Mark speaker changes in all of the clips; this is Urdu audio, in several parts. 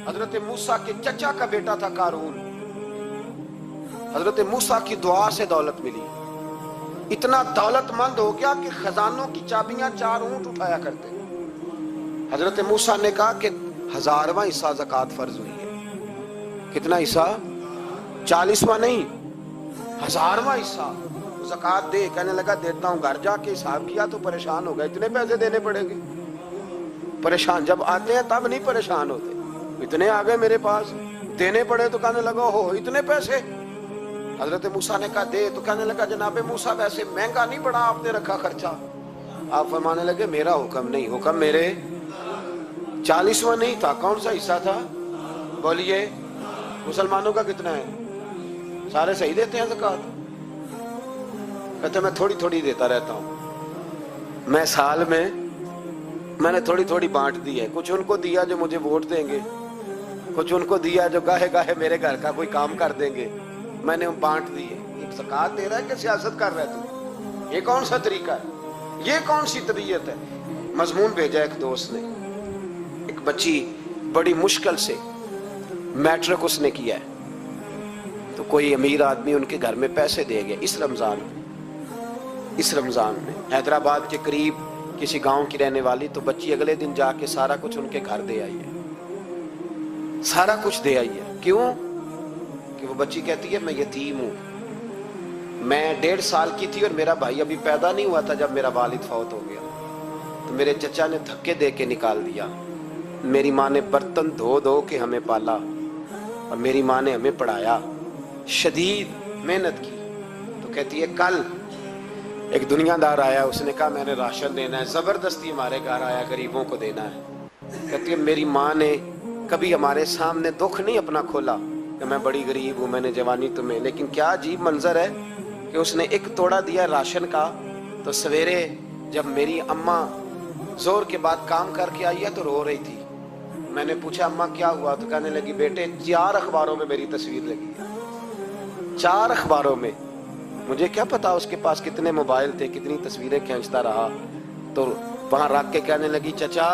Speaker 1: حضرت موسیٰ کے چچا کا بیٹا تھا قارون، حضرت موسیٰ کی دعا سے دولت ملی، اتنا دولت مند ہو گیا کہ خزانوں کی چابیاں 4 اونٹ اٹھایا کرتے۔ حضرت موسیٰ نے کہا کہ 1000واں حصہ زکوٰۃ فرض ہوئی ہے۔ کتنا حصہ؟ 40واں نہیں، 1000واں حصہ زکوٰۃ دے۔ کہنے لگا دیتا ہوں۔ گھر جا کے حساب کیا تو پریشان ہو گئے، اتنے پیسے دینے پڑیں گے۔ پریشان جب آتے ہیں تب نہیں پریشان ہوتے، اتنے آ گئے میرے پاس، دینے پڑے تو کہنے لگا ہو اتنے پیسے۔ حضرت موسیٰ نے کہا دے، تو کہنے لگا جناب موسیٰ ویسے مہنگا نہیں پڑا آپ نے رکھا خرچہ؟ آپ فرمانے لگے میرا حکم نہیں، حکم میرے 40واں نہیں تھا، کون سا حصہ تھا؟ بولیے مسلمانوں کا کتنا ہے؟ سارے صحیح دیتے ہیں زکوٰۃ؟ کہتے میں تھوڑی تھوڑی دیتا رہتا ہوں، میں سال میں نے تھوڑی تھوڑی بانٹ دی ہے، کچھ ان کو دیا جو مجھے ووٹ دیں گے، کچھ ان کو دیا جو گاہے گاہے میرے گھر کا کوئی کام کر دیں گے، میں نے بانٹ دی ہے۔ ایک زکوٰۃ دے رہا ہے کہ سیاست کر رہا ہے تو؟ یہ کون سا طریقہ ہے؟ یہ کون سی طبیعت ہے؟ مضمون بھیجا ایک دوست نے، ایک بچی بڑی مشکل سے میٹرک اس نے کیا ہے، تو کوئی امیر آدمی ان کے گھر میں پیسے دے گیا اس رمضان میں، حیدرآباد کے قریب کسی گاؤں کی رہنے والی، تو بچی اگلے دن جا کے سارا کچھ ان کے گھر دے آئی ہے، سارا کچھ دے آئی ہے۔ کیوں؟ کہ وہ بچی کہتی ہے میں یتیم ہوں، میں 1.5 سال کی تھی اور میرا بھائی ابھی پیدا نہیں ہوا تھا جب میرا والد فوت ہو گیا، تو میرے چچا نے دھکے دے کے نکال دیا، میری ماں نے برتن دھو دھو کے ہمیں پالا اور میری ماں نے ہمیں پڑھایا، شدید محنت کی۔ تو کہتی ہے کل ایک دنیا دار آیا، اس نے کہا میں نے راشن دینا ہے، زبردستی ہمارے گھر آیا، غریبوں کو دینا ہے۔ کہتی ہے میری ماں نے کبھی ہمارے سامنے دکھ نہیں اپنا کھولا کہ میں بڑی غریب ہوں، میں نے جوانی تمہیں، لیکن کیا عجیب منظر ہے کہ اس نے ایک توڑا دیا راشن کا، تو سویرے جب میری اماں زور کے بعد کام کر کے آئی ہے تو رو رہی تھی۔ میں نے پوچھا اماں کیا ہوا؟ تو کہنے لگی بیٹے 4 اخباروں میں میری تصویر لگی ہے، 4 اخباروں میں۔ مجھے کیا پتا اس کے پاس کتنے موبائل تھے، کتنی تصویریں کھینچتا رہا۔ تو وہاں رکھ کے کہنے لگی چچا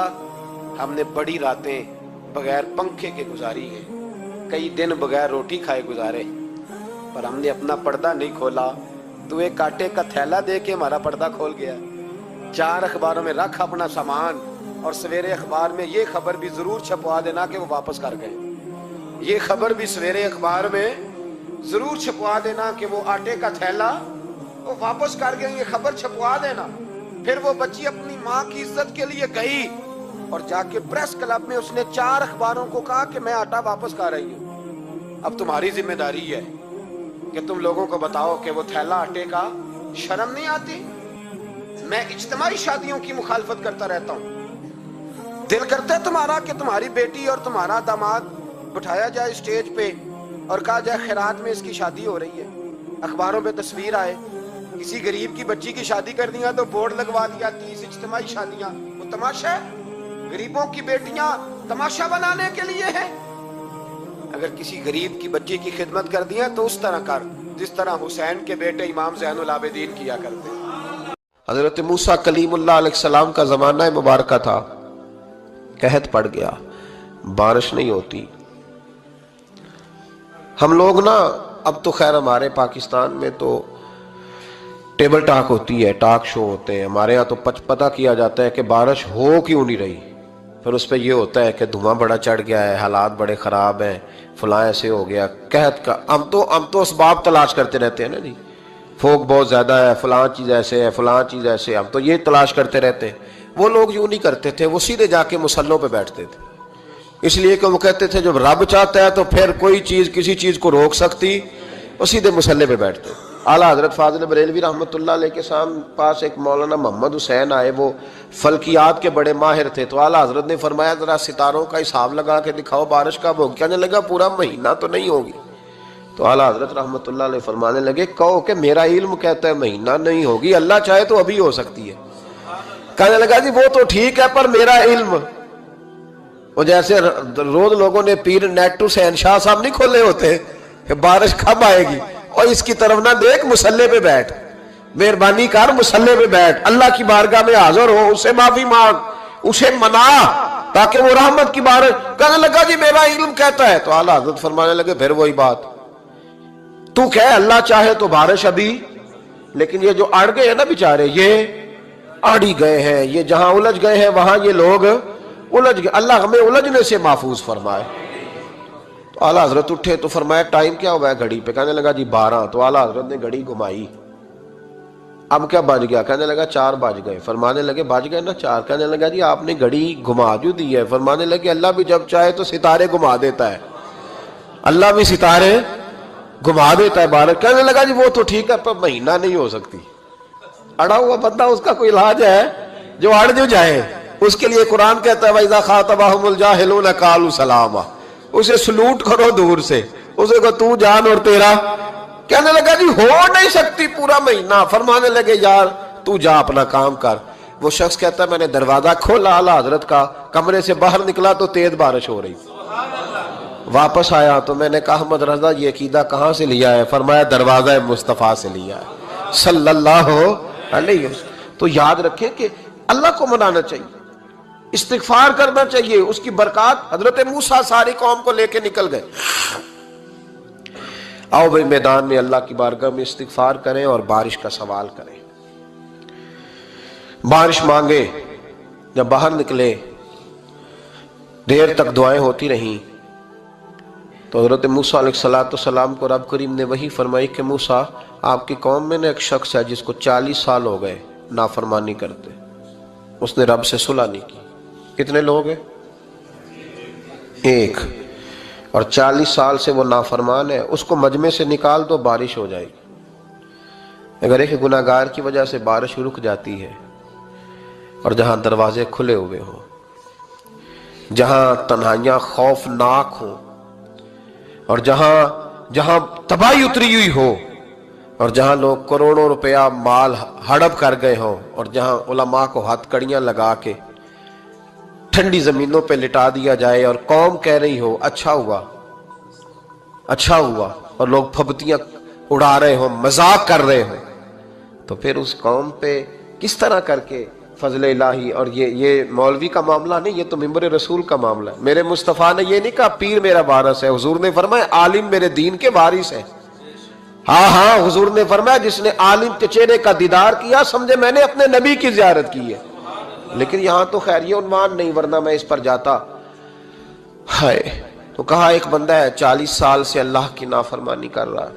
Speaker 1: ہم نے بڑی راتیں بغیر پنکھے کے گزاری ہیں، کئی دن بغیر روٹی کھائے گزارے، پر ہم نے اپنا پردہ نہیں کھولا، تو ایک آٹے کا تھیلا دے کے ہمارا پردہ کھول گیا۔ 4 اخباروں میں رکھ اپنا سامان، اور سویرے اخبار میں یہ خبر بھی ضرور چھپوا دینا کہ وہ واپس کر گئے، یہ خبر بھی سویرے اخبار میں ضرور چھپوا دینا کہ وہ آٹے کا تھیلا وہ واپس کر گئے، یہ خبر چھپوا دینا۔ پھر وہ بچی اپنی ماں کی عزت کے لیے گئی اور جا کے پریس کلب میں اس نے 4 اخباروں کو کہا کہ میں آٹا واپس کر رہی ہوں، اب تمہاری ذمہ داری ہے کہ تم لوگوں کو بتاؤ کہ وہ تھیلا آٹے کا۔ شرم نہیں آتی؟ میں اجتماعی شادیوں کی مخالفت کرتا رہتا ہوں، دل کرتا ہے تمہارا کہ تمہاری بیٹی اور تمہارا داماد بٹھایا جائے اسٹیج پہ اور کہا جائے خیرات میں اس کی شادی ہو رہی ہے، اخباروں پہ تصویر آئے، کسی غریب کی بچی کی شادی کر دیا تو بورڈ لگوا دیا 30 اجتماعی شادیاں۔ وہ تماشا ہے؟ غریبوں کی بیٹیاں تماشا بنانے کے لیے ہیں؟ اگر کسی غریب کی بچی کی خدمت کر دیا تو اس طرح کر جس طرح حسین کے بیٹے امام زین العابدین کیا کرتے۔ حضرت موسیٰ کلیم اللہ علیہ السلام کا زمانہ مبارکہ تھا، قحط پڑ گیا، بارش نہیں ہوتی۔ ہم لوگ نا اب تو خیر ہمارے پاکستان میں تو ٹیبل ٹاک ہوتی ہے، ٹاک شو ہوتے ہیں، ہمارے ہاں تو پتہ کیا جاتا ہے کہ بارش ہو کیوں نہیں رہی، پھر اس پہ یہ ہوتا ہے کہ دھواں بڑا چڑھ گیا ہے، حالات بڑے خراب ہیں، فلاں ایسے ہو گیا قحط کا۔ ہم تو اسباب تلاش کرتے رہتے ہیں نا جی، فوگ بہت زیادہ ہے، فلاں چیز ایسے ہے، فلاں چیز ایسے، ہم تو یہ تلاش کرتے رہتے ہیں۔ وہ لوگ یوں نہیں کرتے تھے، وہ سیدھے جا کے مصلوں پہ بیٹھتے تھے، اس لیے کہ وہ کہتے تھے جب رب چاہتا ہے تو پھر کوئی چیز کسی چیز کو روک سکتی، وہ سیدھے مصلے پہ بیٹھتے۔ اعلیٰ حضرت فاضل بریلوی رحمۃ اللہ علیہ کے پاس ایک مولانا محمد حسین آئے، وہ فلکیات کے بڑے ماہر تھے، تو اعلیٰ حضرت نے فرمایا ذرا ستاروں کا حساب لگا کے دکھاؤ بارش کب ہوگی؟ کہنے لگا پورا مہینہ تو نہیں ہوگی۔ تو اعلیٰ حضرت رحمۃ اللہ علیہ فرمانے لگے کہو کہ میرا علم کہتا ہے مہینہ نہیں ہوگی، اللہ چاہے تو ابھی ہو سکتی ہے۔ کہنے لگا جی وہ تو ٹھیک ہے پر میرا علم، وہ جیسے روز لوگوں نے پیر نیٹ ٹو سین شاہ صاحب نہیں کھولے ہوتے کہ بارش کب آئے گی، اور اس کی طرف نہ دیکھ، مصلے پہ بیٹھ، مہربانی کر مصلے پہ بیٹھ، اللہ کی بارگاہ میں حاضر ہو، اسے معافی مانگ، اسے منا تاکہ وہ رحمت کی بارش. کہنے لگا جی میرا علم کہتا ہے. تو اعلیٰ حضرت فرمانے لگے پھر وہی بات, تو کہ اللہ چاہے تو بارش ابھی, لیکن یہ جو اڑ گئے ہیں نا بیچارے, یہ اڑ ہی گئے ہیں, یہ جہاں الجھ گئے ہیں وہاں یہ لوگ الجھ گئے. اللہ ہمیں الجھنے سے محفوظ فرمائے. تو اعلیٰ حضرت اٹھے تو فرمایا ٹائم کیا ہوا ہے گھڑی پہ؟ کہنے لگا جی 12. تو اعلیٰ حضرت نے گھڑی گھمائی, اب کیا بج گیا؟ کہنے لگا 4 بج گئے. فرمانے لگے بج گئے نا 4. کہنے لگا جی آپ نے گھڑی گھما جو دی ہے. فرمانے لگے اللہ بھی جب چاہے تو ستارے گھما دیتا ہے, اللہ بھی ستارے گھما دیتا ہے بارش. کہنے لگا جی وہ تو ٹھیک ہے پر مہینہ نہیں ہو سکتی. اڑا ہوا بندہ اس کا کوئی علاج ہے جو اڑ جو جائے, اس کے لیے قرآن کہتا ہے وَإِذَا خَاطَبَهُمُ الْجَاهِلُونَ قَالُوا سَلَامًا. اسے سلوٹ کرو دور سے, اسے کو تو جان اور تیرا. کہنے لگا جی ہو نہیں سکتی پورا مہینہ. فرمانے لگے یار تو جا اپنا کام کر. وہ شخص کہتا ہے میں نے دروازہ کھولا اعلیٰ حضرت کا, کمرے سے باہر نکلا تو تیز بارش ہو رہی. واپس آیا تو میں نے کہا احمد رضا یہ عقیدہ کہاں سے لیا ہے؟ فرمایا دروازہ مصطفیٰ سے لیا ہے صلی اللہ علیہ وسلم. تو یاد رکھیں کہ اللہ کو منانا چاہیے, استغفار کرنا چاہیے, اس کی برکات. حضرت موسیٰ ساری قوم کو لے کے نکل گئے. آؤ بھائی میدان میں اللہ کی بارگاہ میں استغفار کریں اور بارش کا سوال کریں, بارش مانگے. جب باہر نکلے دیر تک دعائیں ہوتی رہیں تو حضرت موسیٰ علیہ السلام کو رب کریم نے وحی فرمائی کہ موسیٰ آپ کی قوم میں نے ایک شخص ہے جس کو 40 سال ہو گئے نافرمانی کرتے, اس نے رب سے صلح نہیں کی. کتنے لوگ ہیں؟ ایک. اور 40 سال سے وہ نافرمان ہے, اس کو مجمع سے نکال دو بارش ہو جائے گی. اگر ایک گناہگار کی وجہ سے بارش رک جاتی ہے اور جہاں دروازے کھلے ہوئے ہوں, جہاں تنہائیاں خوفناک ہوں, اور جہاں تباہی اتری ہوئی ہو, اور جہاں لوگ کروڑوں روپیہ مال ہڑپ کر گئے ہوں, اور جہاں علماء کو ہاتھ کڑیاں لگا کے ٹھنڈی زمینوں پہ لٹا دیا جائے اور قوم کہہ رہی ہو اچھا ہوا اچھا ہوا, اور لوگ پھبتیاں اڑا رہے ہوں, مذاق کر رہے ہوں, تو پھر اس قوم پہ کس طرح کر کے فضل الہی. اور یہ مولوی کا معاملہ نہیں, یہ تو ممبر رسول کا معاملہ ہے. میرے مصطفیٰ نے یہ نہیں کہا پیر میرا وارث ہے, حضور نے فرمایا عالم میرے دین کے وارث ہے. ہاں حضور نے فرمایا جس نے عالم کے چہرے کا دیدار کیا سمجھے میں نے اپنے نبی کی زیارت کی ہے. لیکن یہاں تو خیر یہ عنوان نہیں, ورنہ میں اس پر جاتا. ہائے, تو کہا ایک بندہ ہے 40 سال سے اللہ کی نافرمانی کر رہا ہے,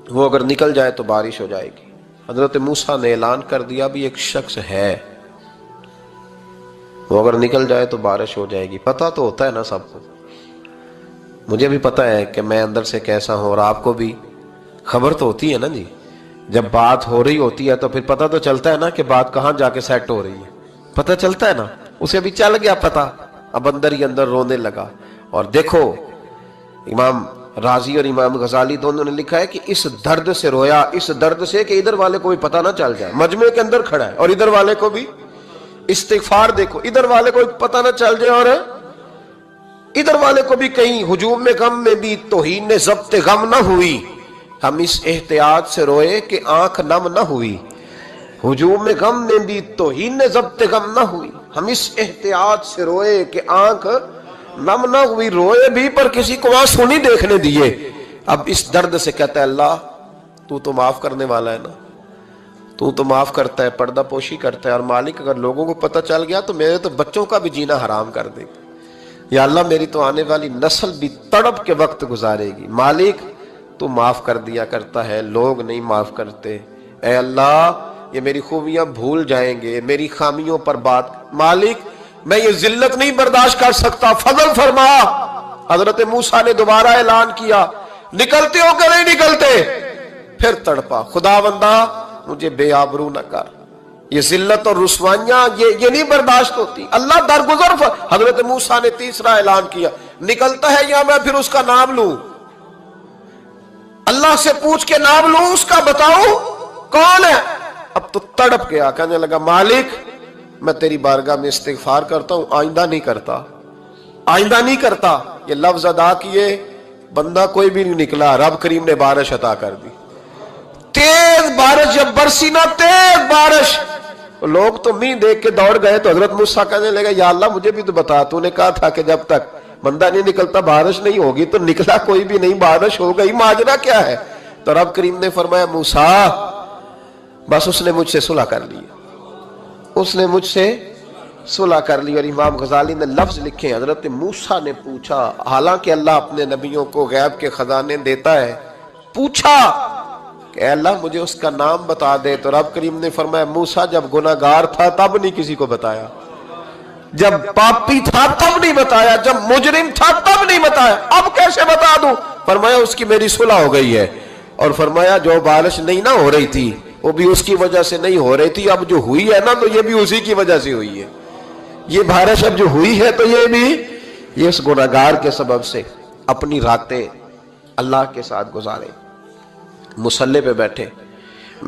Speaker 1: وہ اگر نکل جائے تو بارش ہو جائے گی. حضرت موسیٰ نے اعلان کر دیا بھی ایک شخص ہے, وہ اگر نکل جائے تو بارش ہو جائے گی. پتہ تو ہوتا ہے نا سب کو, مجھے بھی پتہ ہے کہ میں اندر سے کیسا ہوں, اور آپ کو بھی خبر تو ہوتی ہے نا جی. جب بات ہو رہی ہوتی ہے تو پھر پتہ تو چلتا ہے نا کہ بات کہاں جا کے سیٹ ہو رہی ہے, پتہ چلتا ہے نا. اسے بھی چل گیا پتہ, اب اندر ہی اندر رونے لگا. اور دیکھو امام رازی اور امام غزالی دونوں نے لکھا ہے کہ اس درد سے رویا, اس درد سے کہ ادھر والے کو بھی پتہ نہ چل جائے, مجمع کے اندر کھڑا ہے اور ادھر والے کو بھی استغفار. دیکھو ادھر والے کو پتہ نہ چل جائے اور ادھر والے کو بھی کہیں ہجوم میں غم میں بھی توہین نے ضبط غم نہ ہوئی. ہم اس احتیاط سے روئے کہ آنکھ نم نہ ہوئی, ہجوم میں غم میں بھی توہین نے ضبط غم نہ ہوئی. ہم اس احتیاط سے روئے کہ آنکھ نم نہ ہوئی, روئے بھی پر کسی کو آنسو نہیں دیکھنے دیے. اب اس درد سے کہتا ہے اللہ تو تو معاف کرنے والا ہے نا, تو تو معاف کرتا ہے, پردہ پوشی کرتا ہے, اور مالک اگر لوگوں کو پتہ چل گیا تو میرے تو بچوں کا بھی جینا حرام کر دے گا. یا اللہ میری تو آنے والی نسل بھی تڑپ کے وقت گزارے گی. مالک تو معاف کر دیا کرتا ہے, لوگ نہیں معاف کرتے. اے اللہ یہ میری خوبیاں بھول جائیں گے, میری خامیوں پر بات. مالک میں یہ ذلت نہیں برداشت کر سکتا, فضل فرما. حضرت موسیٰ نے دوبارہ اعلان کیا نکلتے ہو کہ نہیں نکلتے؟ پھر تڑپا خداوندا مجھے بے آبرو نہ کر, یہ ذلت اور رسوائیاں یہ نہیں برداشت ہوتی. اللہ درگزر. حضرت موسیٰ نے تیسرا اعلان کیا نکلتا ہے یا میں پھر اس کا نام لوں؟ اللہ سے پوچھ کے نام لوں اس کا, بتاؤ کون ہے؟ اب تو تڑپ گیا, کہنے لگا مالک میں تیری بارگاہ میں استغفار کرتا ہوں, آئندہ نہیں کرتا, آئندہ نہیں کرتا. یہ لفظ ادا کیے, بندہ کوئی بھی نہیں نکلا. رب کریم نے بارش عطا کر دی, تیز بارش جب برسی نا, تیز بارش, لوگ تو می دیکھ کے دوڑ گئے تو حضرت موسیٰ کہنے لگے یا اللہ مجھے بھی تو بتا، تو نے کہا تھا کہ جب تک بندہ نہیں نکلتا بارش نہیں ہوگی، تو نکلا کوئی بھی نہیں، بارش ہو گئی، ماجرا کیا ہے؟ تو رب کریم نے فرمایا موسیٰ بس اس نے مجھ سے صلح کر لی، اس نے مجھ سے صلح کر لی۔ اور امام غزالی نے لفظ لکھے، حضرت موسیٰ نے پوچھا، حالانکہ اللہ اپنے نبیوں کو غیب کے خزانے دیتا ہے، پوچھا کہ اے اللہ مجھے اس کا نام بتا دے، تو رب کریم نے فرمایا موسیٰ جب گناہگار تھا تب نہیں کسی کو بتایا، جب پاپی تھا تب نہیں بتایا، جب مجرم تھا تب نہیں بتایا، اب کیسے بتا دوں؟ فرمایا اس کی میری صلح ہو گئی ہے، اور فرمایا جو بارش نہیں نہ ہو رہی تھی وہ بھی اس کی وجہ سے نہیں ہو رہی تھی، اب جو ہوئی ہے نا تو یہ بھی اسی کی وجہ سے ہوئی ہے، یہ بارش اب جو ہوئی ہے تو یہ بھی یہ اس گناہگار کے سبب سے۔ اپنی راتیں اللہ کے ساتھ گزارے، مصلی پہ بیٹھے۔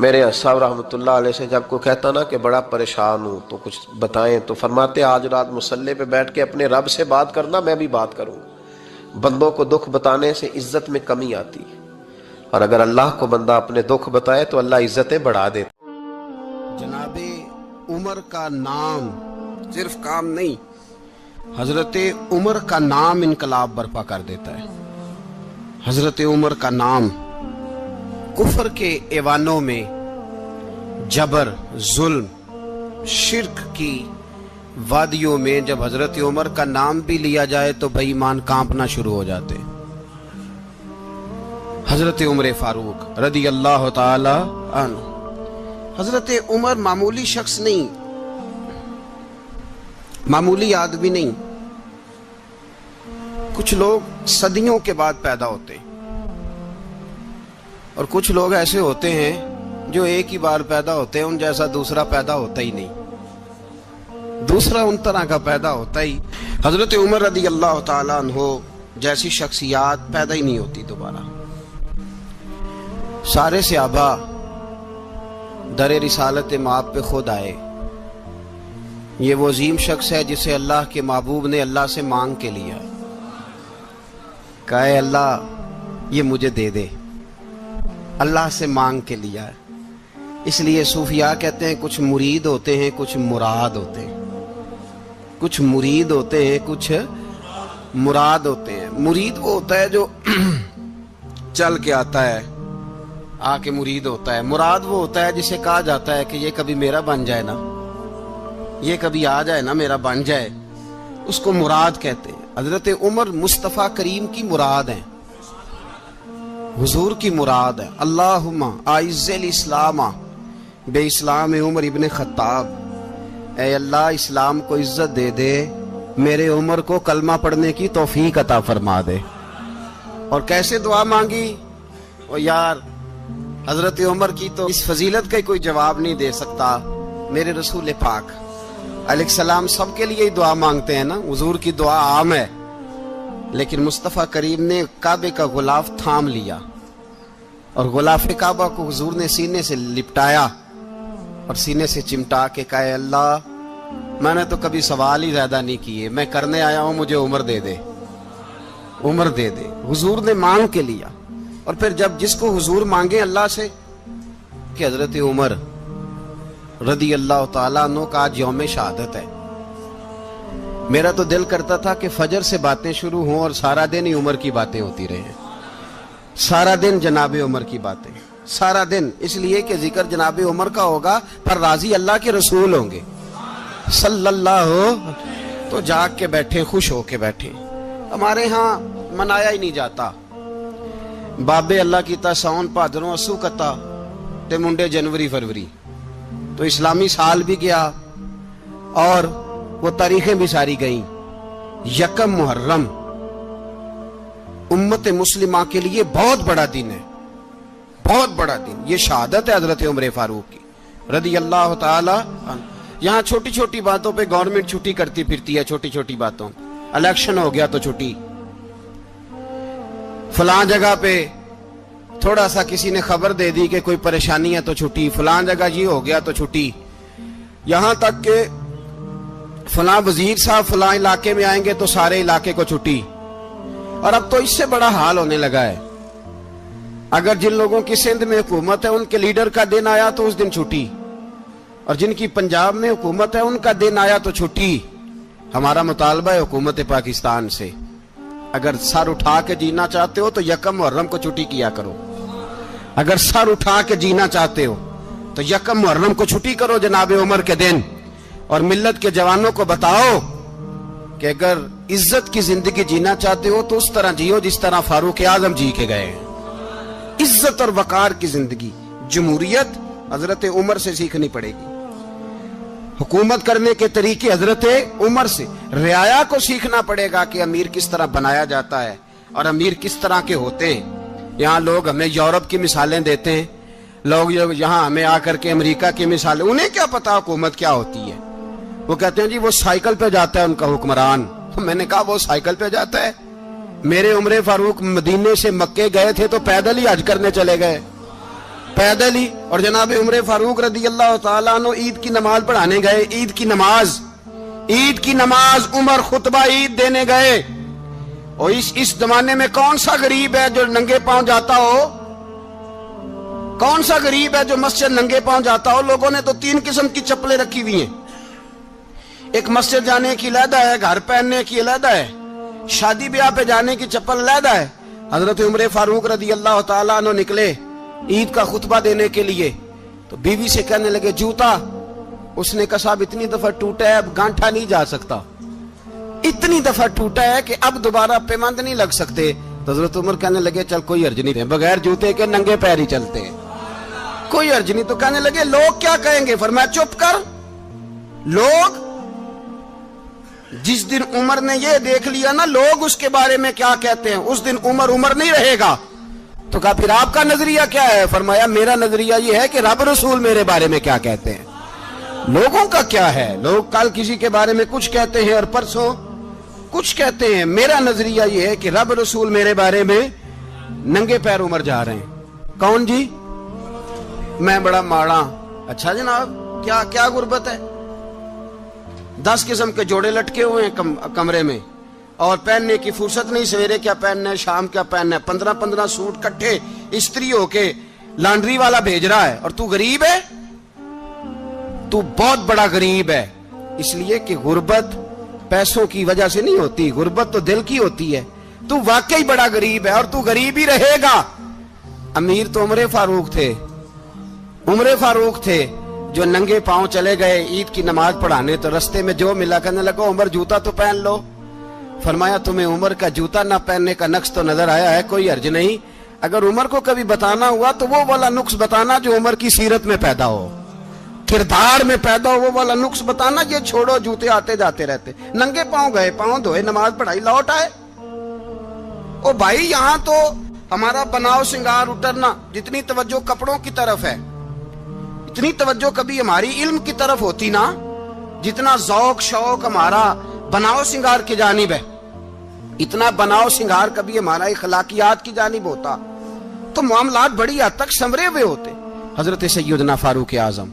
Speaker 1: میرے صاحب رحمۃ اللہ علیہ سے جب کوئی کہتا نا کہ بڑا پریشان ہوں تو کچھ بتائیں، تو فرماتے آج رات مصلی پہ بیٹھ کے اپنے رب سے بات کرنا، میں بھی بات کروں۔ بندوں کو دکھ بتانے سے عزت میں کمی آتی، اور اگر اللہ کو بندہ اپنے دکھ بتائے تو اللہ عزتیں بڑھا دیتا۔
Speaker 2: جناب عمر کا نام صرف کام نہیں، حضرت عمر کا نام انقلاب برپا کر دیتا ہے۔ حضرت عمر کا نام کفر کے ایوانوں میں جبر، ظلم، شرک کی وادیوں میں جب حضرت عمر کا نام بھی لیا جائے تو بے ایمان کانپنا شروع ہو جاتے۔ حضرت عمر فاروق رضی اللہ تعالی عنہ، حضرت عمر معمولی شخص نہیں، معمولی آدمی نہیں۔ کچھ لوگ صدیوں کے بعد پیدا ہوتے ہیں، اور کچھ لوگ ایسے ہوتے ہیں جو ایک ہی بار پیدا ہوتے ہیں، ان جیسا دوسرا پیدا ہوتا ہی نہیں، دوسرا ان طرح کا پیدا ہوتا ہی۔ حضرت عمر رضی اللہ تعالیٰ عنہ جیسی شخصیات پیدا ہی نہیں ہوتی دوبارہ۔ سارے صحابہ در رسالت مآب پہ خود آئے۔ یہ وہ عظیم شخص ہے جسے اللہ کے محبوب نے اللہ سے مانگ کے لیا، کہا اے اللہ یہ مجھے دے دے، اللہ سے مانگ کے لیا ہے۔ اس لیے صوفیاء کہتے ہیں کچھ مرید ہوتے ہیں کچھ مراد ہوتے ہیں، کچھ مرید ہوتے ہیں کچھ مراد ہوتے ہیں۔ مرید وہ ہوتا ہے جو چل کے آتا ہے، آ کے مرید ہوتا ہے۔ مراد وہ ہوتا ہے جسے کہا جاتا ہے کہ یہ کبھی میرا بن جائے نا، یہ کبھی آ جائے نا، میرا بن جائے، اس کو مراد کہتے ہیں۔ حضرت عمر مصطفیٰ کریم کی مراد ہیں، حضور کی مراد ہے۔ اللہم اعز الاسلام بے اسلام عمر ابن خطاب، اے اللہ اسلام کو عزت دے دے، میرے عمر کو کلمہ پڑھنے کی توفیق عطا فرما دے۔ اور کیسے دعا مانگی؟ او یار حضرت عمر کی تو اس فضیلت کا کوئی جواب نہیں دے سکتا۔ میرے رسول پاک علیہ السلام سب کے لیے ہی دعا مانگتے ہیں نا، حضور کی دعا عام ہے، لیکن مصطفیٰ کریم نے کعبے کا غلاف تھام لیا، اور غلاف کعبہ کو حضور نے سینے سے لپٹایا اور سینے سے چمٹا کے کہا اے اللہ میں نے تو کبھی سوال ہی زیادہ نہیں کیے، میں کرنے آیا ہوں، مجھے عمر دے دے، عمر دے دے۔ حضور نے مانگ کے لیا۔ اور پھر جب جس کو حضور مانگے اللہ سے کہ حضرت عمر رضی اللہ تعالیٰ عنہ کا آج یوم شہادت ہے، میرا تو دل کرتا تھا کہ فجر سے باتیں شروع ہوں اور سارا دن ہی عمر کی باتیں ہوتی رہیں، سارا دن جناب عمر کی باتیں، سارا دن، اس لیے کہ ذکر جناب عمر کا ہوگا پر راضی اللہ کے رسول ہوں گے صلی اللہ، تو جاگ کے بیٹھے، خوش ہو کے بیٹھے۔ ہمارے ہاں منایا ہی نہیں جاتا، بابے اللہ کیتا ساؤن بھادروں اسو کتا تے منڈے جنوری فروری، تو اسلامی سال بھی گیا اور وہ تاریخیں بھی ساری گئیں۔ یکم محرم امت مسلمہ کے لیے بہت بڑا دن ہے، بہت بڑا دن، یہ شہادت ہے حضرت عمر فاروق کی رضی اللہ تعالی عنہ۔ یہاں چھوٹی چھوٹی باتوں پہ گورنمنٹ چھٹی کرتی پھرتی ہے، چھوٹی چھوٹی باتوں، الیکشن ہو گیا تو چھٹی، فلاں جگہ پہ تھوڑا سا کسی نے خبر دے دی کہ کوئی پریشانی ہے تو چھٹی، فلاں جگہ یہ ہو گیا تو چھٹی، یہاں تک کہ فلاں وزیر صاحب فلاں علاقے میں آئیں گے تو سارے علاقے کو چھٹی۔ اور اب تو اس سے بڑا حال ہونے لگا ہے، اگر جن لوگوں کی سندھ میں حکومت ہے ان کے لیڈر کا دن آیا تو اس دن چھٹی، اور جن کی پنجاب میں حکومت ہے ان کا دن آیا تو چھٹی. ہمارا مطالبہ ہے حکومت پاکستان سے, اگر سر اٹھا کے جینا چاہتے ہو تو یکم محرم کو چھٹی کیا کرو. اگر سر اٹھا کے جینا چاہتے ہو تو یکم محرم کو چھٹی کرو جناب عمر کے دن, اور ملت کے جوانوں کو بتاؤ کہ اگر عزت کی زندگی جینا چاہتے ہو تو اس طرح جیو جس طرح فاروق اعظم جی کے گئے. عزت اور وقار کی زندگی, جمہوریت حضرت عمر سے سیکھنی پڑے گی. حکومت کرنے کے طریقے حضرت عمر سے. رعایا کو سیکھنا پڑے گا کہ امیر کس طرح بنایا جاتا ہے اور امیر کس طرح کے ہوتے ہیں. یہاں لوگ ہمیں یورپ کی مثالیں دیتے ہیں, لوگ یہاں ہمیں آ کر کے امریکہ کی مثالیں, انہیں کیا پتا حکومت کیا ہوتی ہے. وہ کہتے ہیں جی وہ سائیکل پہ جاتا ہے ان کا حکمران. میں نے کہا وہ سائیکل پہ جاتا ہے؟ میرے عمر فاروق مدینے سے مکے گئے تھے تو پیدل ہی حج کرنے چلے گئے, پیدل ہی. اور جناب عمر فاروق رضی اللہ تعالیٰ عنہ عید کی نماز پڑھانے گئے. عید کی نماز عمر خطبہ عید دینے گئے. اور اس زمانے میں کون سا غریب ہے جو ننگے پاؤں جاتا ہو؟ کون سا غریب ہے جو مسجد ننگے پاؤں جاتا ہو؟ لوگوں نے تو 3 قسم کی چپلیں رکھی ہوئی ہیں. ایک مسجد جانے کی علیحدہ ہے, گھر پہننے کی علیحدہ ہے, شادی بیاہ پہ جانے کی چپل علیحدہ ہے. حضرت عمر فاروق رضی اللہ تعالیٰ عنہ نکلے عید کا خطبہ دینے کے لیے تو بیوی سے کہنے لگے جوتا. اس نے کہا صاحب اتنی دفعہ ٹوٹا ہے اب گانٹھا نہیں جا سکتا, اتنی دفعہ ٹوٹا ہے کہ اب دوبارہ پیمند نہیں لگ سکتے. تو حضرت عمر کہنے لگے چل کوئی حرج نہیں, بغیر جوتے کے ننگے پیر ہی چلتے ہیں, کوئی حرج نہیں. تو کہنے لگے لوگ کیا کہیں گے؟ فرمایا چپ کر. لوگ جس دن عمر نے یہ دیکھ لیا نا لوگ اس کے بارے میں کیا کہتے ہیں, اس دن عمر نہیں رہے گا. تو کہا پھر آپ کا نظریہ کیا ہے؟ فرمایا میرا نظریہ یہ ہے کہ رب رسول میرے بارے میں کیا کہتے ہیں. لوگوں کا کیا ہے؟ لوگ کل کسی کے بارے میں کچھ کہتے ہیں اور پرسوں کچھ کہتے ہیں. میرا نظریہ یہ ہے کہ رب رسول میرے بارے میں ننگے پیر عمر جا رہے ہیں. کون جی؟ میں بڑا ماڑا. اچھا جناب کیا غربت ہے؟ 10 قسم کے جوڑے لٹکے ہوئے ہیں کمرے میں اور پہننے کی فرصت نہیں. سویرے کیا پہننا ہے, شام کیا پہننا ہے, 15 سوٹ کٹھے استری ہو کے لانڈری والا بھیج رہا ہے, اور تو غریب ہے. تو بہت بڑا غریب ہے. اس لیے کہ غربت پیسوں کی وجہ سے نہیں ہوتی, غربت تو دل کی ہوتی ہے. تو واقعی بڑا غریب ہے اور تو غریب ہی رہے گا. امیر تو عمر فاروق تھے جو ننگے پاؤں چلے گئے عید کی نماز پڑھانے. تو رستے میں جو ملا کہنے لگا عمر جوتا تو پہن لو. فرمایا تمہیں عمر کا جوتا نہ پہننے کا نقص تو نظر آیا ہے, کوئی حرج نہیں. اگر عمر کو کبھی بتانا ہوا تو وہ والا نقص بتانا جو عمر کی سیرت میں پیدا ہو, کردار میں پیدا ہو, وہ والا نقص بتانا. یہ چھوڑو جوتے آتے جاتے رہتے, ننگے پاؤں گئے, پاؤں دھوئے, نماز پڑھائی, لوٹ آئے. او بھائی یہاں تو ہمارا بناؤ سنگار اترنا, جتنی توجہ کپڑوں کی طرف ہے اتنی توجہ کبھی ہماری علم کی طرف ہوتی نا, جتنا ذوق شوق ہمارا بناؤ سنگار کی جانب ہے, اتنا بناؤ سنگار کبھی ہمارا اخلاقیات کی جانب ہوتا تو معاملات بڑی حد تک سنورے ہوئے ہوتے. حضرت سیدنا فاروق اعظم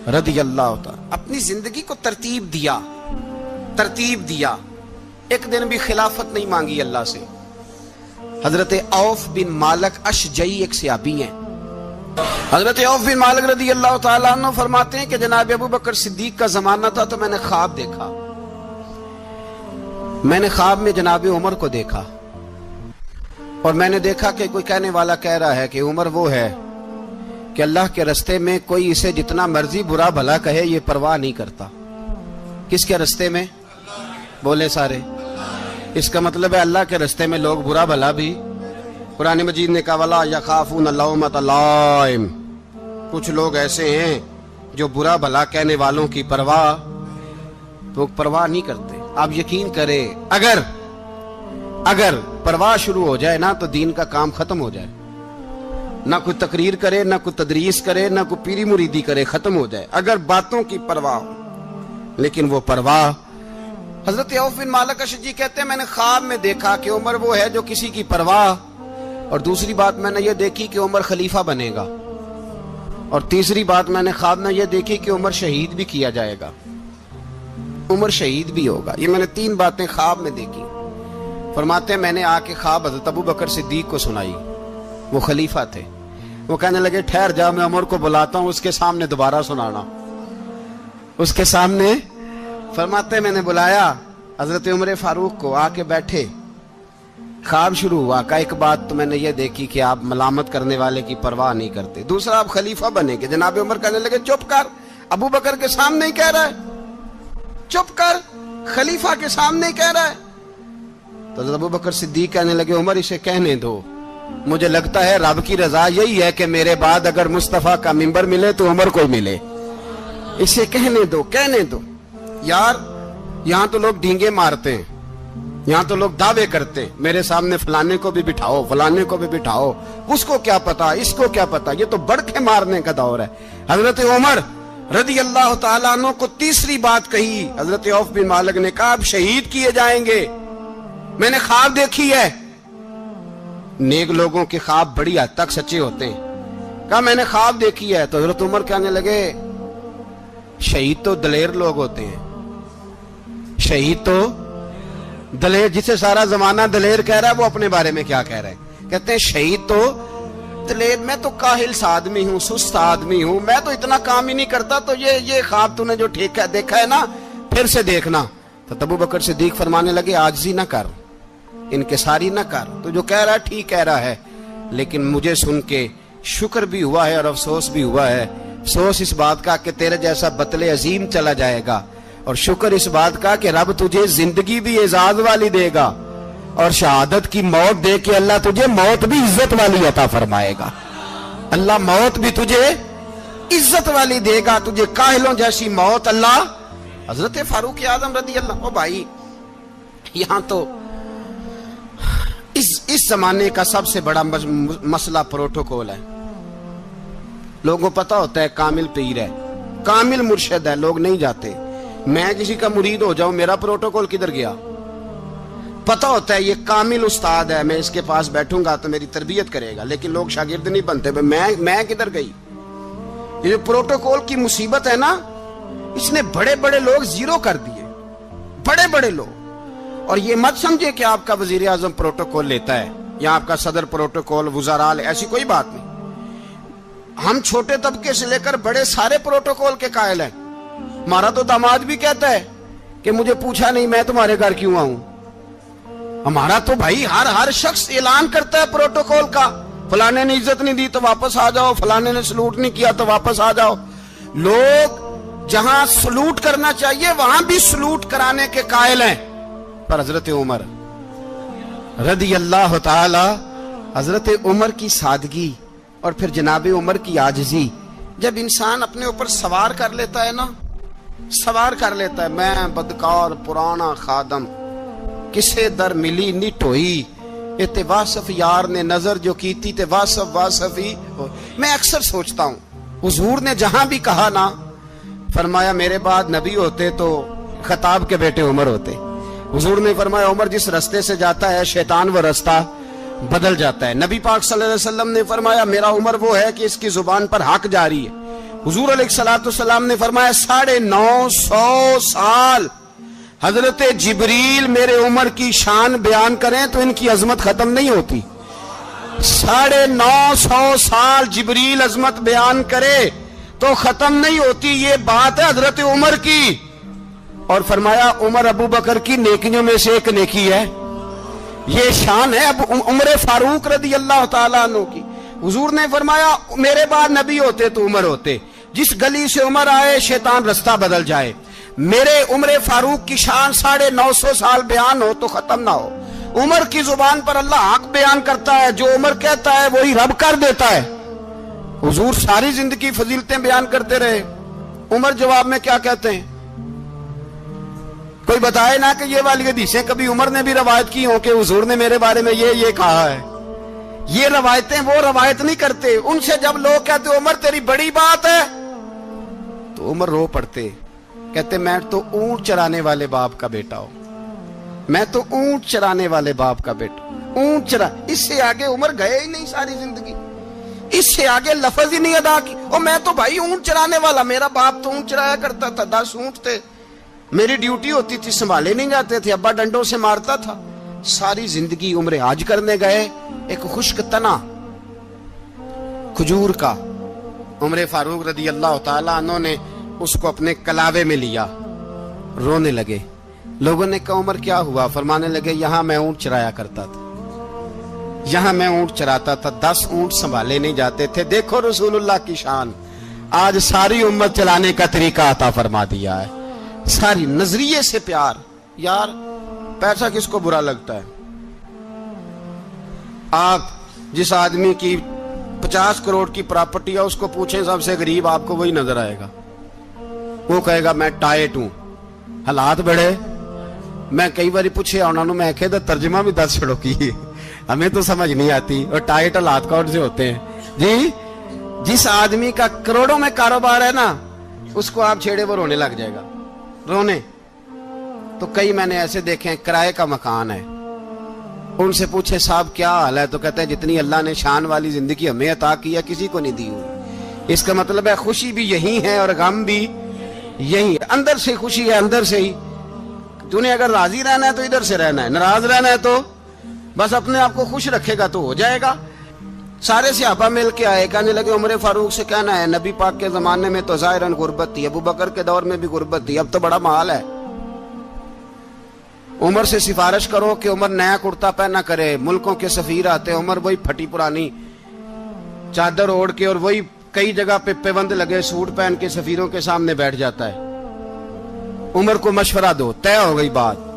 Speaker 2: رضی اللہ تعالی اپنی زندگی کو ترتیب دیا. ایک دن بھی خلافت نہیں مانگی اللہ سے. حضرت عوف بن مالک اشجعی ایک صحابی ہیں. حضرت عوف بن مالک رضی اللہ تعالیٰ عنہ فرماتے ہیں کہ جناب ابو بکر صدیق کا زمانہ تھا تو میں نے خواب دیکھا. میں نے خواب میں جناب عمر کو دیکھا اور میں نے دیکھا کہ کوئی کہنے والا کہہ رہا ہے کہ عمر وہ ہے کہ اللہ کے رستے میں کوئی اسے جتنا مرضی برا بھلا کہے یہ پرواہ نہیں کرتا. کس کے رستے میں؟ بولے سارے. اس کا مطلب ہے اللہ کے رستے میں لوگ برا بھلا بھی. قرآن مجید نے کہا وَلَا يَخَافُونَ لَوْمَةَ لَائِمٍ. کچھ لوگ ایسے ہیں جو برا بھلا کہنے والوں کی پرواہ نہیں کرتے. آپ یقین کریں اگر پرواہ شروع ہو جائے نا تو دین کا کام ختم ہو جائے. نہ کوئی تقریر کرے, نہ کوئی تدریس کرے, نہ کوئی پیری مریدی کرے, ختم ہو جائے اگر باتوں کی پرواہ ہو. لیکن وہ پرواہ. حضرت عوف بن مالک اشجعی کہتے ہیں میں نے خواب میں دیکھا کہ عمر وہ ہے جو کسی کی پرواہ, اور دوسری بات میں نے یہ دیکھی کہ عمر خلیفہ بنے گا, اور تیسری بات میں نے خواب میں یہ دیکھی کہ عمر شہید بھی کیا جائے گا, عمر شہید بھی ہوگا. یہ میں نے 3 باتیں خواب میں دیکھی. فرماتے ہیں میں نے آ کے خواب حضرت ابو بکر صدیق کو سنائی, وہ خلیفہ تھے. وہ کہنے لگے ٹھہر جا, میں عمر کو بلاتا ہوں, اس کے سامنے دوبارہ سنانا. اس کے سامنے فرماتے میں نے بلایا حضرت عمر فاروق کو، آ کے بیٹھے، خواب شروع ہوا کہ ایک بات تو میں نے یہ دیکھی کہ آپ ملامت کرنے والے کی پرواہ نہیں کرتے، دوسرا آپ خلیفہ بنے گے۔ جناب عمر کہنے لگے چپ کر، ابو بکر کے سامنے ہی کہہ رہا ہے، چپ کر، خلیفہ کے سامنے ہی کہہ رہا ہے۔ تو حضرت ابو بکر صدیق کہنے لگے عمر اسے کہنے دو، مجھے لگتا ہے رب کی رضا یہی ہے کہ میرے بعد اگر مصطفیٰ کا منبر ملے تو عمر کو ملے، اسے کہنے دو، کہنے دو۔ یار یہاں تو لوگ ڈھینگے مارتے ہیں، یہاں تو لوگ دعوے کرتے ہیں میرے سامنے فلانے کو بھی بٹھاؤ، فلانے کو بھی بٹھاؤ، اس کو کیا پتا، اس کو کیا پتا، یہ تو بڑکے مارنے کا دور ہے۔ حضرت عمر رضی اللہ تعالیٰ عنہ کو تیسری بات کہی، حضرت عوف بن مالک نے کہا آپ شہید کیے جائیں گے، میں نے خواب دیکھی ہے۔ نیک لوگوں کے خواب بڑی حد تک سچے ہوتے ہیں، کہا میں نے خواب دیکھی ہے۔ تو حضرت عمر کہنے لگے شہید تو دلیر لوگ ہوتے ہیں، شہید تو دلیر، جسے سارا زمانہ دلیر کہہ رہا ہے وہ اپنے بارے میں کیا کہہ رہا ہے، کہتے ہیں شہید تو دلیر، میں تو کاہل سا آدمی ہوں، سست آدمی ہوں، میں تو اتنا کام ہی نہیں کرتا، تو یہ خواب تو نے جو دیکھا ہے نا پھر سے دیکھنا۔ تو ابو بکر صدیق فرمانے لگے عاجزی نہ کر، انکساری نہ کر، تو جو کہہ رہا ہے ٹھیک کہہ رہا ہے، لیکن مجھے سن کے شکر بھی ہوا ہے اور افسوس بھی ہوا ہے۔ افسوس اس بات کا کہ تیرے جیسا بطل عظیم چلا جائے گا، اور شکر اس بات کا کہ رب تجھے زندگی بھی اعزاز والی دے گا، اور شہادت کی موت دے کے اللہ تجھے موت بھی عزت والی عطا فرمائے گا۔ اللہ موت بھی تجھے عزت والی دے گا، تجھے کاہلوں جیسی موت اللہ۔ حضرت فاروق اعظم رضی اللہ، او بھائی یہاں تو اس زمانے کا سب سے بڑا مسئلہ پروٹوکول ہے۔ لوگوں کو پتا ہوتا ہے کامل پیر ہے، کامل مرشد ہے، لوگ نہیں جاتے۔ میں کسی کا مرید ہو جاؤں، میرا پروٹوکول کدھر گیا؟ پتا ہوتا ہے یہ کامل استاد ہے، میں اس کے پاس بیٹھوں گا تو میری تربیت کرے گا، لیکن لوگ شاگرد نہیں بنتے، میں کدھر گئی؟ یہ جو پروٹوکول کی مصیبت ہے نا، اس نے بڑے بڑے لوگ زیرو کر دیے، بڑے بڑے لوگ۔ اور یہ مت سمجھے کہ آپ کا وزیر اعظم پروٹوکول لیتا ہے یا آپ کا صدر پروٹوکول، وزراء، ایسی کوئی بات نہیں۔ ہم چھوٹے طبقے سے لے کر بڑے سارے پروٹوکول کے قائل ہیں۔ ہمارا تو داماد بھی کہتا ہے کہ مجھے پوچھا نہیں میں تمہارے گھر کیوں آؤں۔ ہمارا تو بھائی ہر شخص اعلان کرتا ہے پروٹوکول کا، فلانے نے عزت نہیں دی تو واپس آ جاؤ، فلانے نے سلوٹ نہیں کیا تو واپس آ جاؤ۔ لوگ جہاں سلوٹ کرنا چاہیے وہاں بھی سلوٹ کرانے کے قائل ہیں۔ پر حضرت عمر رضی اللہ تعالی، حضرت عمر کی سادگی اور پھر جناب عمر کی عاجزی، جب انسان اپنے اوپر سوار کر لیتا ہے نا، سوار کر لیتا ہے، میں بدکار پرانا خادم، کسے در ملی نٹ ہوئی، تے واصف یار نے نظر جو کی تھی تے واصف ہی۔ میں اکثر سوچتا ہوں حضور نے جہاں بھی کہا نا، فرمایا میرے بعد نبی ہوتے تو خطاب کے بیٹے عمر ہوتے۔ حضور نے فرمایا عمر جس رستے سے جاتا ہے شیطان وہ رستہ بدل جاتا ہے۔ نبی پاک صلی اللہ علیہ وسلم نے فرمایا میرا عمر وہ ہے کہ اس کی زبان پر حق جاری ہے۔ حضور علیہ السلام نے فرمایا 950 سال حضرت جبریل میرے عمر کی شان بیان کریں تو ان کی عظمت ختم نہیں ہوتی۔ 950 سال جبریل عظمت بیان کرے تو ختم نہیں ہوتی۔ یہ بات ہے حضرت عمر کی، اور فرمایا عمر ابو بکر کی نیکیوں میں سے ایک نیکی ہے، یہ شان ہے اب عمر فاروق رضی اللہ تعالیٰ عنہ کی۔ حضور نے فرمایا میرے بعد نبی ہوتے تو عمر ہوتے، جس گلی سے عمر آئے شیطان رستہ بدل جائے۔ میرے عمر فاروق کی شان 950 سال بیان ہو تو ختم نہ ہو۔ عمر کی زبان پر اللہ حق بیان کرتا ہے، جو عمر کہتا ہے وہی رب کر دیتا ہے۔ حضور ساری زندگی فضیلتیں بیان کرتے رہے، عمر جواب میں کیا کہتے ہیں؟ کوئی بتائے نا کہ یہ والی حدیثیں کبھی عمر نے بھی روایت کی ہوں کہ حضور نے میرے بارے میں یہ کہا ہے۔ یہ روایتیں وہ روایت نہیں کرتے، ان سے جب لوگ کہتے عمر تیری بڑی بات ہے تو عمر رو پڑتے، کہتے میں تو اونٹ چرانے والے باپ کا بیٹا ہوں، میں تو اونٹ چرانے والے باپ کا بیٹا، اونٹ چرا۔ اس سے آگے عمر گئے ہی نہیں ساری زندگی، اس سے آگے لفظ ہی نہیں ادا کی۔ اور میں تو بھائی اونٹ چرانے والا، میرا باپ تو اونٹ چرایا کرتا تھا، 10 اونٹ تھے، میری ڈیوٹی ہوتی تھی، سنبھالے نہیں جاتے تھے، ابا ڈنڈوں سے مارتا تھا۔ ساری زندگی عمر حج کرنے گئے، ایک خشک تنا کھجور کا عمر فاروق رضی اللہ تعالیٰ عنہ نے اس کو اپنے کلاوے میں لیا، رونے لگے۔ لوگوں نے کہا عمر کیا ہوا؟ فرمانے لگے یہاں میں اونٹ چرایا کرتا تھا، یہاں میں اونٹ چراتا تھا، 10 اونٹ سنبھالے نہیں جاتے تھے۔ دیکھو رسول اللہ کی شان، آج ساری امت چلانے کا طریقہ عطا فرما دیا ہے، ساری نظریے سے پیار۔ یار پیسہ کس کو برا لگتا ہے؟ آپ جس آدمی کی 50 کروڑ کی پراپرٹی ہے اس کو پوچھیں سب سے غریب، آپ کو وہی نظر آئے گا۔ وہ کہے گا میں ٹائٹ ہوں، حالات بڑے۔ میں کئی بار پوچھے انہوں نے، میں کہتا ترجمہ بھی 10 چھڑوں کی، ہمیں تو سمجھ نہیں آتی، اور ٹائٹ حالات کون سے ہوتے ہیں جی؟ جس آدمی کا کروڑوں میں کاروبار ہے نا، اس کو آپ چھیڑے وہ رونے لگ جائے گا، رونے۔ تو کئی میں نے ایسے دیکھے ہیں کرائے کا مکان ہے، ان سے پوچھے صاحب کیا حال ہے، تو کہتے ہیں جتنی اللہ نے شان والی زندگی ہمیں عطا کی ہے کسی کو نہیں دی ہوئی۔ اس کا مطلب ہے خوشی بھی یہی ہے اور غم بھی یہی ہے، اندر سے خوشی ہے، اندر سے ہی۔ تو نے اگر راضی رہنا ہے تو ادھر سے رہنا ہے، ناراض رہنا ہے تو بس اپنے آپ کو خوش رکھے گا تو ہو جائے گا۔ سارے صحابہ مل کے آئے، کہنے لگے عمر فاروق سے کہنا ہے نبی پاک کے زمانے میں تو ظاہراً غربت تھی، ابو بکر کے دور میں بھی غربت تھی، اب تو بڑا مال ہے۔ عمر سے سفارش کرو کہ عمر نیا کرتا پہنا کرے۔ ملکوں کے سفیر آتے، عمر وہی پھٹی پرانی چادر اوڑھ کے اور وہی کئی جگہ پہ پیوند لگے سوٹ پہن کے سفیروں کے سامنے بیٹھ جاتا ہے۔ عمر کو مشورہ دو، طے ہو گئی بات۔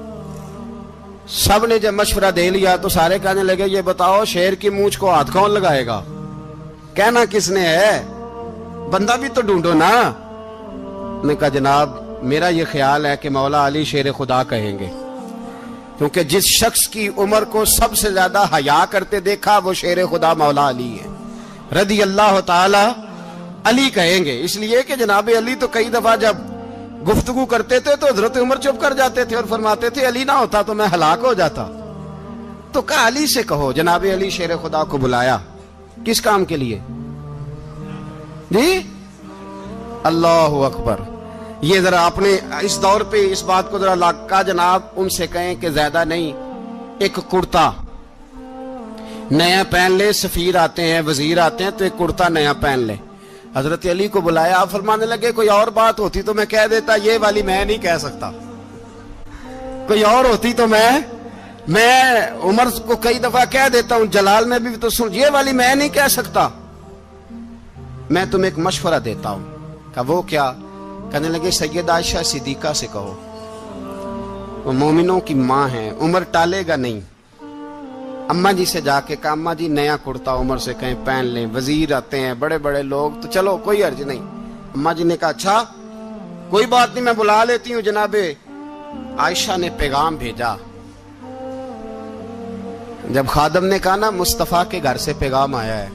Speaker 2: سب نے جب مشورہ دے لیا تو سارے کہنے لگے یہ بتاؤ شیر کی مونچھ کو ہاتھ کون لگائے گا؟ کہنا کس نے ہے؟ بندہ بھی تو ڈھونڈو نا۔ نے کہا جناب میرا یہ خیال ہے کہ مولا علی شیر خدا کہیں گے، کیونکہ جس شخص کی عمر کو سب سے زیادہ حیا کرتے دیکھا وہ شیر خدا مولا علی ہے رضی اللہ تعالی علی کہیں گے۔ اس لیے کہ جناب علی تو کئی دفعہ جب گفتگو کرتے تھے تو حضرت عمر چپ کر جاتے تھے اور فرماتے تھے علی نہ ہوتا تو میں ہلاک ہو جاتا۔ تو کہا علی سے کہو۔ جناب علی شیر خدا کو بلایا، کس کام کے لیے جی؟ اللہ اکبر۔ یہ ذرا آپ نے اس دور پہ اس بات کو ذرا لاکا جناب ان سے کہیں کہ زیادہ نہیں، ایک کرتا نیا پہن لے، سفیر آتے ہیں وزیر آتے ہیں تو ایک کرتا نیا پہن لے۔ حضرت علی کو بلایا، آپ فرمانے لگے کوئی اور بات ہوتی تو میں کہہ دیتا، یہ والی میں نہیں کہہ سکتا۔ کوئی اور ہوتی تو میں عمر کو کئی دفعہ کہہ دیتا ہوں، جلال میں بھی تو سن، یہ والی میں نہیں کہہ سکتا۔ میں تمہیں ایک مشورہ دیتا ہوں۔ کہا وہ کیا؟ کہنے لگے سید عائشہ صدیقہ سے کہو، وہ مومنوں کی ماں ہیں، عمر ٹالے گا نہیں۔ اماں جی سے جا کے کہا اماں جی نیا کرتا عمر سے کہیں پہن لیں، وزیر آتے ہیں بڑے بڑے لوگ تو چلو کوئی حرج نہیں۔ اماں جی نے کہا اچھا کوئی بات نہیں میں بلا لیتی ہوں۔ جناب عائشہ نے پیغام بھیجا، جب خادم نے کہا نا مصطفیٰ کے گھر سے پیغام آیا ہے،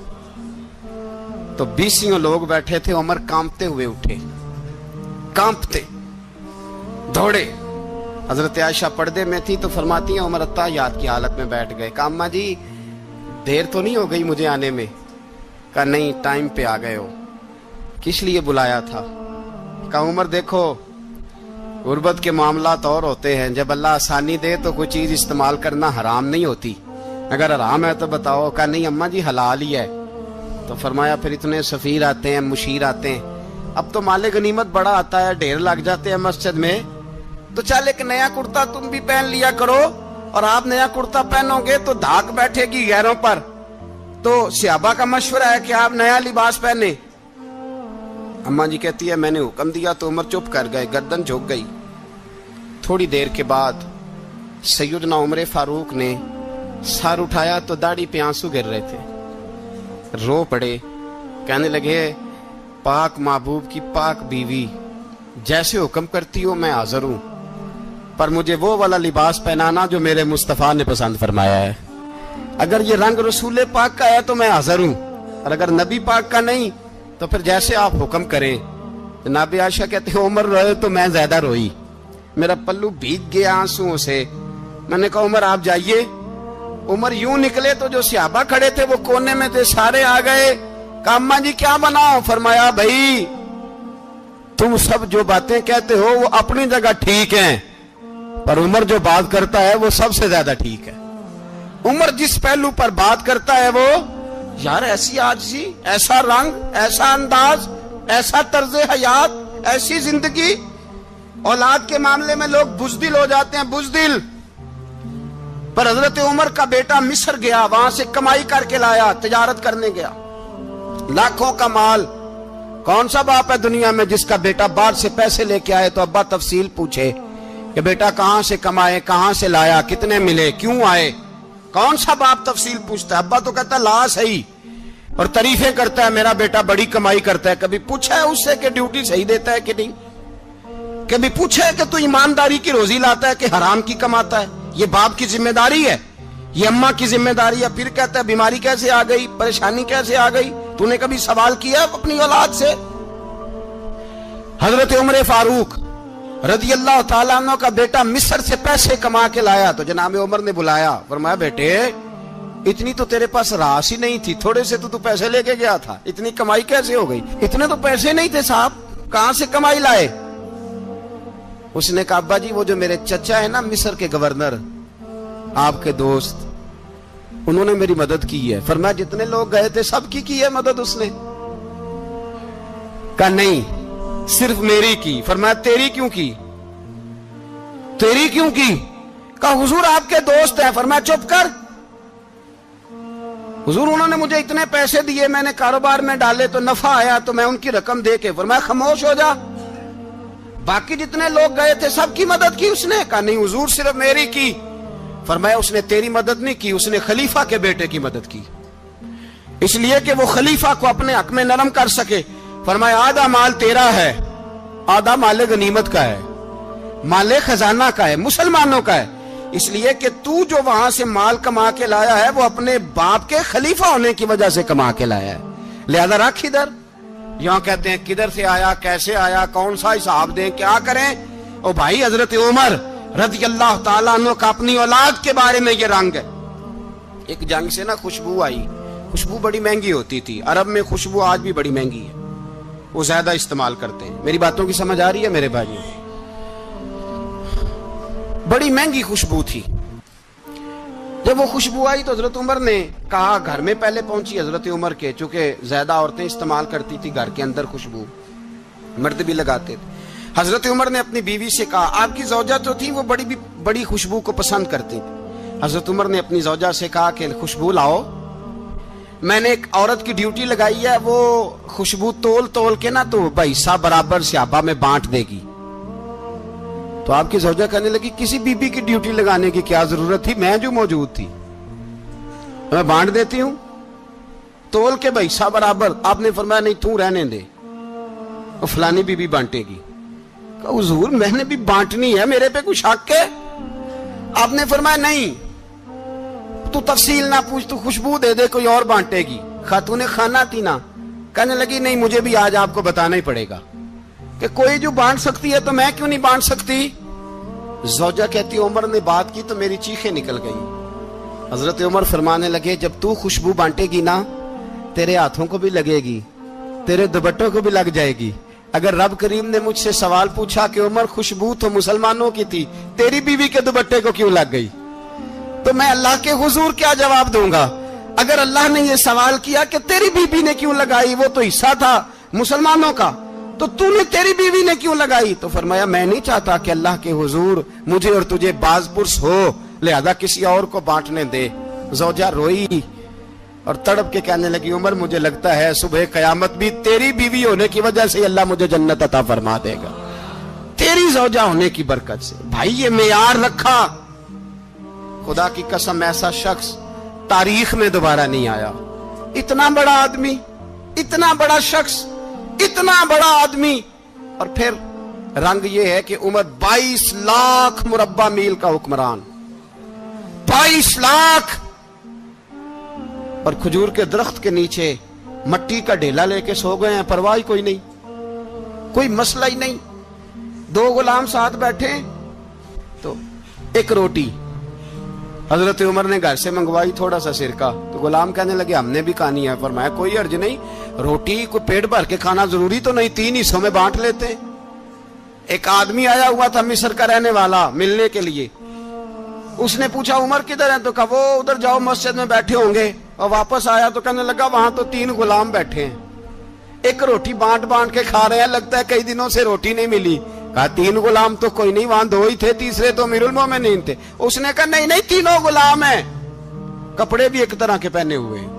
Speaker 2: تو 20 لوگ بیٹھے تھے، عمر کانپتے ہوئے اٹھے، کانپتے دوڑے۔ حضرت عائشہ پردے میں تھی تو فرماتی ہیں عمر اتحیات کی حالت میں بیٹھ گئے۔ کہا اماں جی دیر تو نہیں ہو گئی مجھے آنے میں؟ کہا نہیں ٹائم پہ آ گئے ہو۔ کس لیے بلایا تھا؟ کہا عمر دیکھو غربت کے معاملات اور ہوتے ہیں، جب اللہ آسانی دے تو کوئی چیز استعمال کرنا حرام نہیں ہوتی، اگر حرام ہے تو بتاؤ۔ کہا نہیں اماں جی حلال ہی ہے۔ تو فرمایا پھر اتنے سفیر آتے ہیں مشیر آتے ہیں، اب تو مال غنیمت بڑا آتا ہے، ڈھیر لگ جاتے ہیں مسجد میں، تو چل ایک نیا کرتا تم بھی پہن لیا کرو، اور آپ نیا کرتا پہنو گے تو دھاک بیٹھے گی غیروں پر۔ تو صحابہ کا مشورہ ہے کہ آپ نیا لباس پہنے۔ اماں جی کہتی ہے میں نے حکم دیا تو عمر چپ کر گئے، گردن جھک گئی۔ تھوڑی دیر کے بعد سیدنا عمر فاروق نے سر اٹھایا تو داڑھی پہ آنسو گر رہے تھے، رو پڑے، کہنے لگے پاک محبوب کی پاک بیوی جیسے حکم کرتی ہو میں حاضر ہوں، پر مجھے وہ والا لباس پہنانا جو میرے مصطفیٰ نے پسند فرمایا ہے۔ اگر یہ رنگ رسول پاک کا ہے تو میں حاضر ہوں، اور اگر نبی پاک کا نہیں تو پھر جیسے آپ حکم کریں۔ جناب عائشہ کہتے ہیں عمر روئے تو میں زیادہ روئی، میرا پلو بھیگ گیا آنسوؤں سے۔ میں نے کہا عمر آپ جائیے۔ عمر یوں نکلے تو جو صحابہ کھڑے تھے وہ کونے میں تھے، سارے آ گئے۔ کہا اماں جی کیا بناؤ؟ فرمایا بھائی تم سب جو باتیں کہتے ہو وہ اپنی جگہ ٹھیک ہیں، پر عمر جو بات کرتا ہے وہ سب سے زیادہ ٹھیک ہے۔ عمر جس پہلو پر بات کرتا ہے وہ یار ایسی عاجزی، ایسا رنگ، ایسا انداز، ایسا طرز حیات، ایسی زندگی، اولاد کے معاملے میں لوگ بزدل ہو جاتے ہیں، بزدل. پر حضرت عمر کا بیٹا مصر گیا، وہاں سے کمائی کر کے لایا، تجارت کرنے گیا، لاکھوں کا مال. کون سا باپ ہے دنیا میں جس کا بیٹا باہر سے پیسے لے کے آئے تو ابا تفصیل پوچھے کہ بیٹا کہاں سے کمائے، کہاں سے لایا، کتنے ملے، کیوں آئے؟ کون سا باپ تفصیل پوچھتا ہے؟ ابا تو کہتا ہے لا صحیح، اور تعریفیں کرتا ہے میرا بیٹا بڑی کمائی کرتا ہے. کبھی پوچھا ہے اس سے کہ ڈیوٹی صحیح دیتا ہے کہ نہیں؟ کبھی پوچھا ہے کہ تو ایمانداری کی روزی لاتا ہے کہ حرام کی کماتا ہے؟ یہ باپ کی ذمہ داری ہے، یہ اماں کی ذمہ داری ہے. پھر کہتا ہے بیماری کیسے آ گئی، پریشانی کیسے آ گئی؟ تو نے کبھی سوال کیا اپنی اولاد سے؟ حضرت عمر فاروق رضی اللہ تعالیٰ عنہ کا بیٹا مصر سے پیسے کما کے لایا تو جناب عمر نے بلایا، فرمایا بیٹے اتنی تو تیرے پاس راس ہی نہیں تھی، تھوڑے سے تو پیسے لے کے گیا تھا، اتنی کمائی کیسے ہو گئی؟ اتنے تو پیسے نہیں تھے صاحب، کہاں سے کمائی لائے؟ اس نے کہا ابا جی وہ جو میرے چچا ہے نا مصر کے گورنر، آپ کے دوست، انہوں نے میری مدد کی ہے. فرمایا جتنے لوگ گئے تھے سب کی ہے مدد اس نے؟ کہا نہیں صرف میری کی. فرمایا تیری کیوں کی؟ تیری کیوں کی؟ کہا حضور آپ کے دوست ہیں. فرمایا چپ کر حضور انہوں نے مجھے اتنے پیسے دیے، میں نے کاروبار میں ڈالے تو نفع آیا تو میں ان کی رقم دے کے. فرمایا خاموش ہو جا، باقی جتنے لوگ گئے تھے سب کی مدد کی اس نے؟ کہا نہیں حضور صرف میری کی. فرمایا اس نے تیری مدد نہیں کی، اس نے خلیفہ کے بیٹے کی مدد کی، اس لیے کہ وہ خلیفہ کو اپنے حق میں نرم کر سکے. فرمایا آدھا مال تیرا ہے، آدھا مال غنیمت کا ہے، مال خزانہ کا ہے، مسلمانوں کا ہے، اس لیے کہ تو جو وہاں سے مال کما کے لایا ہے وہ اپنے باپ کے خلیفہ ہونے کی وجہ سے کما کے لایا ہے، لہذا رکھ ادھر. یہاں کہتے ہیں کدھر سے آیا، کیسے آیا، کون سا حساب دیں، کیا کریں؟ او بھائی حضرت عمر رضی اللہ تعالیٰ عنہ کا اپنی اولاد کے بارے میں یہ رنگ ہے. ایک جنگ سے نا خوشبو آئی، خوشبو بڑی مہنگی ہوتی تھی، عرب میں خوشبو آج بھی بڑی مہنگی ہے، وہ زیادہ استعمال کرتے ہیں. میری باتوں کی سمجھ آ رہی ہے میرے بھائیوں؟ بڑی مہنگی خوشبو تھی. جب وہ خوشبو آئی تو حضرت عمر نے کہا، گھر میں پہلے پہنچی حضرت عمر کے، چونکہ زیادہ عورتیں استعمال کرتی تھی گھر کے اندر خوشبو، مرد بھی لگاتے تھے. حضرت عمر نے اپنی بیوی سے کہا، آپ کی زوجہ تو تھی وہ بڑی خوشبو کو پسند کرتی تھی. حضرت عمر نے اپنی زوجہ سے کہا کہ خوشبو لاؤ، میں نے ایک عورت کی ڈیوٹی لگائی ہے، وہ خوشبو تول کے نا تو حصہ برابر صحابہ میں بانٹ دے گی. تو آپ کی زوجہ کہنے لگی کسی بی بی کی ڈیوٹی لگانے کی کیا ضرورت تھی، میں جو موجود تھی میں بانٹ دیتی ہوں تول کے حصہ برابر. آپ نے فرمایا نہیں تو رہنے دے، فلانی بی بی بانٹے گی. کہا حضور میں نے بھی بانٹنی ہے، میرے پہ کچھ حق ہے؟ آپ نے فرمایا نہیں تو تفصیل نہ پوچھ، تو خوشبو دے دے، کوئی اور بانٹے گی. خاتون خانہ تھی نا، کہنے لگی نہیں مجھے بھی آج آپ کو بتانا ہی پڑے گا کہ کوئی جو بانٹ سکتی ہے تو میں کیوں نہیں بانٹ سکتی؟ زوجہ کہتی عمر نے بات کی تو میری چیخیں نکل گئی. حضرت عمر فرمانے لگے جب تو خوشبو بانٹے گی نا تیرے ہاتھوں کو بھی لگے گی، تیرے دوپٹوں کو بھی لگ جائے گی. اگر رب کریم نے مجھ سے سوال پوچھا کہ عمر خوشبو تو مسلمانوں کی تھی، تیری بیوی کے دوپٹے کو کیوں لگ گئی، تو میں اللہ کے حضور کیا جواب دوں گا؟ اگر اللہ نے یہ سوال کیا کہ تیری بیوی نے کیوں لگائی، وہ تو حصہ تھا مسلمانوں کا، تو تو نے تیری بیوی نے کیوں لگائی؟ تو فرمایا میں نہیں چاہتا کہ اللہ کے حضور مجھے اور تجھے باز پرس ہو، لہذا کسی اور کو بانٹنے دے. زوجہ روئی اور تڑپ کے کہنے لگی عمر مجھے لگتا ہے صبح قیامت بھی تیری بیوی ہونے کی وجہ سے اللہ مجھے جنت عطا فرما دے گا، تیری زوجہ ہونے کی برکت سے. بھائی یہ معیار رکھا، خدا کی قسم ایسا شخص تاریخ میں دوبارہ نہیں آیا. اتنا بڑا آدمی، اتنا بڑا شخص، اتنا بڑا آدمی، اور پھر رنگ یہ ہے کہ عمر 22 لاکھ مربع میل کا حکمران، 22 لاکھ، اور کھجور کے درخت کے نیچے مٹی کا ڈھیلا لے کے سو گئے ہیں، پرواہ کوئی نہیں، کوئی مسئلہ ہی نہیں. 2 غلام ساتھ بیٹھے تو ایک روٹی حضرت عمر نے گھر سے منگوائی، تھوڑا سا سرکہ، تو غلام کہنے لگے ہم نے بھی کھانی ہے. فرمایا کوئی حرج نہیں، روٹی کو پیٹ بھر کے کھانا ضروری تو نہیں، 3 حصوں میں بانٹ لیتے. ایک آدمی آیا ہوا تھا مصر کا رہنے والا ملنے کے لیے، اس نے پوچھا عمر کدھر ہیں، تو کہا وہ ادھر جاؤ مسجد میں بیٹھے ہوں گے، اور واپس آیا تو کہنے لگا وہاں تو 3 غلام بیٹھے ہیں. ایک روٹی بانٹ بانٹ کے کھا رہے ہیں, لگتا ہے کئی دنوں سے روٹی نہیں ملی. کہا 3 غلام تو کوئی نہیں, وہاں 2 ہی تھے, تیسرے تو امیر المومنین تھے. اس نے کہا نہیں نہیں, 3 غلام ہیں, کپڑے بھی ایک طرح کے پہنے ہوئے ہیں,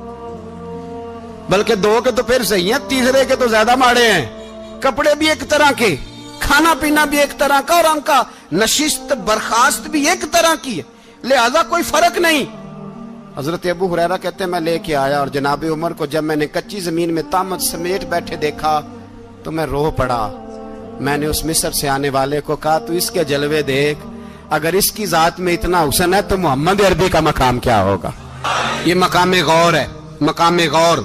Speaker 2: بلکہ 2 کے تو پھر صحیح ہیں, تیسرے کے تو زیادہ ماڑے ہیں. کپڑے بھی ایک طرح کے, کھانا پینا بھی ایک طرح کا, اور ان کا نشست برخاست بھی ایک طرح کی ہے, لہذا کوئی فرق نہیں. حضرت ابو ہریرہ کہتے ہیں میں لے کے آیا, اور جناب عمر کو جب میں نے کچی زمین میں تامت سمیٹ بیٹھے دیکھا تو میں رو پڑا. میں نے اس مصر سے آنے والے کو کہا تو اس کے جلوے دیکھ, اگر اس کی ذات میں اتنا حسن ہے تو محمد عربی کا مقام کیا ہوگا. یہ مقام غور ہے, مقام غور.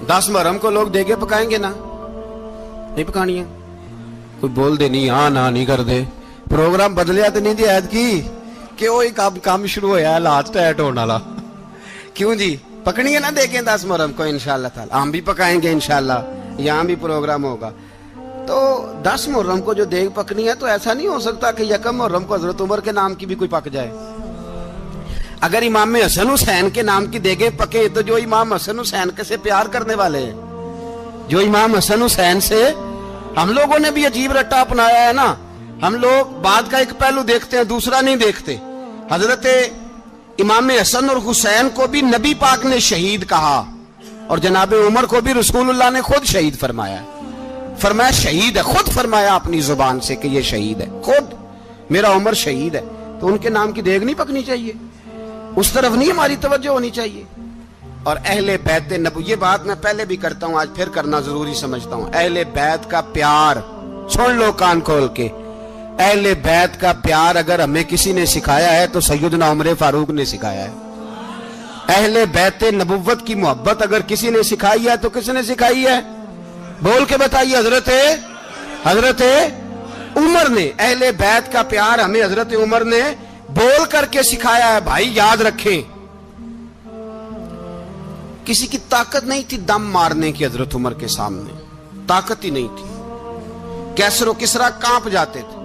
Speaker 2: 10 محرم کو لوگ دیگے پکائیں گے نا, نہیں پکانی ہے, کوئی بول دے نہیں, ہاں نہ نہیں کر دے, پروگرام بدلیا تو نہیں دی عید کی کہ وہی کام شروع ہوا ہے لاسٹ ایٹ ہونے والا. کیوں جی, پکنی ہے نا دیکھیں 10 محرم کو انشاءاللہ تعالی, ہم بھی پکائیں گے انشاءاللہ, یہاں بھی پروگرام ہوگا. تو 10 محرم کو جو دیگ پکنی ہے تو ایسا نہیں ہو سکتا کہ 1 محرم کو حضرت عمر کے نام کی بھی کوئی پک جائے. اگر امام حسن حسین کے نام کی دیگیں پکے تو جو امام حسن حسین کے سے پیار کرنے والے ہیں, جو امام حسن حسین سے, ہم لوگوں نے بھی عجیب رٹا اپنایا ہے نا, ہم لوگ بات کا ایک پہلو دیکھتے ہیں دوسرا نہیں دیکھتے. حضرت امام حسن اور حسین کو بھی نبی پاک نے شہید کہا, اور جناب عمر کو بھی رسول اللہ نے خود شہید فرمایا. فرمایا شہید ہے, خود فرمایا اپنی زبان سے کہ یہ شہید ہے, خود میرا عمر شہید ہے. تو ان کے نام کی دیگ نہیں پکنی چاہیے, اس طرف نہیں ہماری توجہ ہونی چاہیے. اور اہل بیت نبوی, یہ بات میں پہلے بھی کرتا ہوں, آج پھر کرنا ضروری سمجھتا ہوں. اہل بیت کا پیار سن لو کان کھول کے, اہل بیت کا پیار اگر ہمیں کسی نے سکھایا ہے تو سیدنا عمر فاروق نے سکھایا ہے. اہل بیت نبوت کی محبت اگر کسی نے سکھائی ہے تو کس نے سکھائی ہے, بول کے بتائیے. حضرت عمر نے. اہل بیت کا پیار ہمیں حضرت عمر نے بول کر کے سکھایا ہے. بھائی یاد رکھیں, کسی کی طاقت نہیں تھی دم مارنے کی حضرت عمر کے سامنے, طاقت ہی نہیں تھی. کیسر و کسرا کانپ جاتے تھے,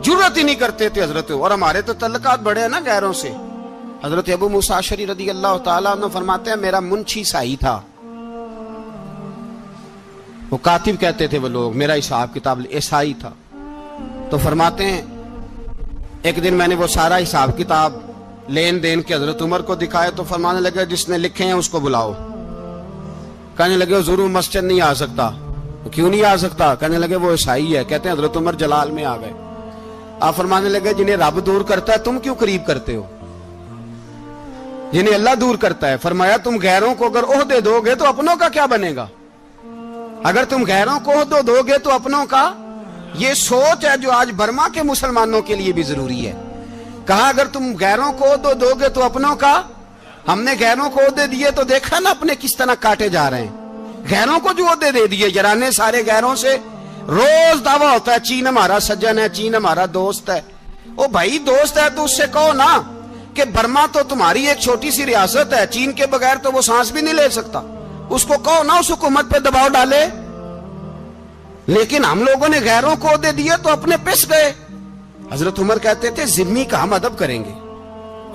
Speaker 2: جرت ہی نہیں کرتے تھے حضرت. اور ہمارے تو تعلقات بڑے ہیں نا غیروں سے. حضرت ابو موسیٰ اشعری رضی اللہ تعالیٰ عنہ فرماتے ہیں میرا منشی سائی تھا, وہ کاتب کہتے تھے وہ لوگ, میرا حساب کتاب عیسائی تھا. تو فرماتے ہیں ایک دن میں نے وہ سارا حساب کتاب لین دین کے حضرت عمر کو دکھائے تو فرمانے لگے جس نے لکھے ہیں اس کو بلاؤ. کہنے لگے ضرور مسجد نہیں آ سکتا. کیوں نہیں آ سکتا؟ کہنے لگے وہ عیسائی ہے. کہتے ہیں حضرت عمر جلال میں آ گئے. آپ فرمانے لگے جنہیں رب دور کرتا ہے تم کیوں قریب کرتے ہو, جنہیں اللہ دور کرتا ہے. فرمایا تم غیروں کو اگر عہدے دو گے تو اپنوں کا کیا بنے گا, اگر تم غیروں کو عہدے دو گے تو اپنوں کا. یہ سوچ ہے جو آج برما کے مسلمانوں کے لیے بھی ضروری ہے. کہا اگر تم غیروں کو عہدے دو گے تو اپنوں کا. ہم نے غیروں کو عہدے دیے تو دیکھا نا اپنے کس طرح کاٹے جا رہے ہیں. غیروں کو جو عہدے دے دیے, یرانے سارے غیروں سے روز دعویٰ ہوتا ہے چین ہمارا سجن ہے, چین ہمارا دوست ہے. او بھائی دوست ہے تو اس سے کہو نا کہ برما تو تمہاری ایک چھوٹی سی ریاست ہے, چین کے بغیر تو وہ سانس بھی نہیں لے سکتا. اس کو کہو نا اس حکومت پہ دباؤ ڈالے. لیکن ہم لوگوں نے غیروں کو عہدے دیے تو اپنے پس گئے. حضرت عمر کہتے تھے ذمی کا ہم ادب کریں گے,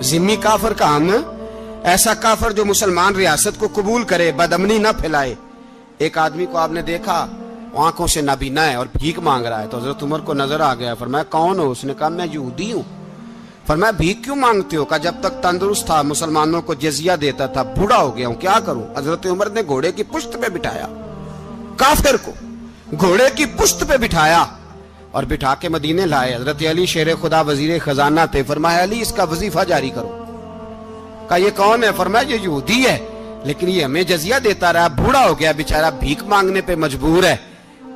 Speaker 2: ذمی کافر کا ہم, ایسا کافر جو مسلمان ریاست کو قبول کرے, بدامنی نہ پھیلائے. ایک آدمی کو آپ نے دیکھا آنکھوں سے نابینا ہے اور بھیک مانگ رہا ہے, تو حضرت عمر کو نظر آ گیا. فرمایا کون ہو؟ اس نے کہا میں یہودی ہوں. فرمایا بھیک کیوں مانگتے ہو؟ کہا جب تک تندرست تھا مسلمانوں کو جزیہ دیتا تھا, بوڑھا ہو گیا ہوں کیا کروں. حضرت عمر نے گھوڑے کی پشت پہ بٹھایا, کافر کو گھوڑے کی پشت پہ بٹھایا اور بٹھا کے مدینے لائے. حضرت علی شیر خدا وزیر خزانہ تھے. فرمایا علی اس کا وظیفہ جاری کرو. کہا یہ کون ہے؟ فرمایا یہ یہودی ہے لیکن یہ ہمیں جزیہ دیتا رہا, بوڑھا ہو گیا بیچارہ, بھیک مانگنے پہ مجبور ہے,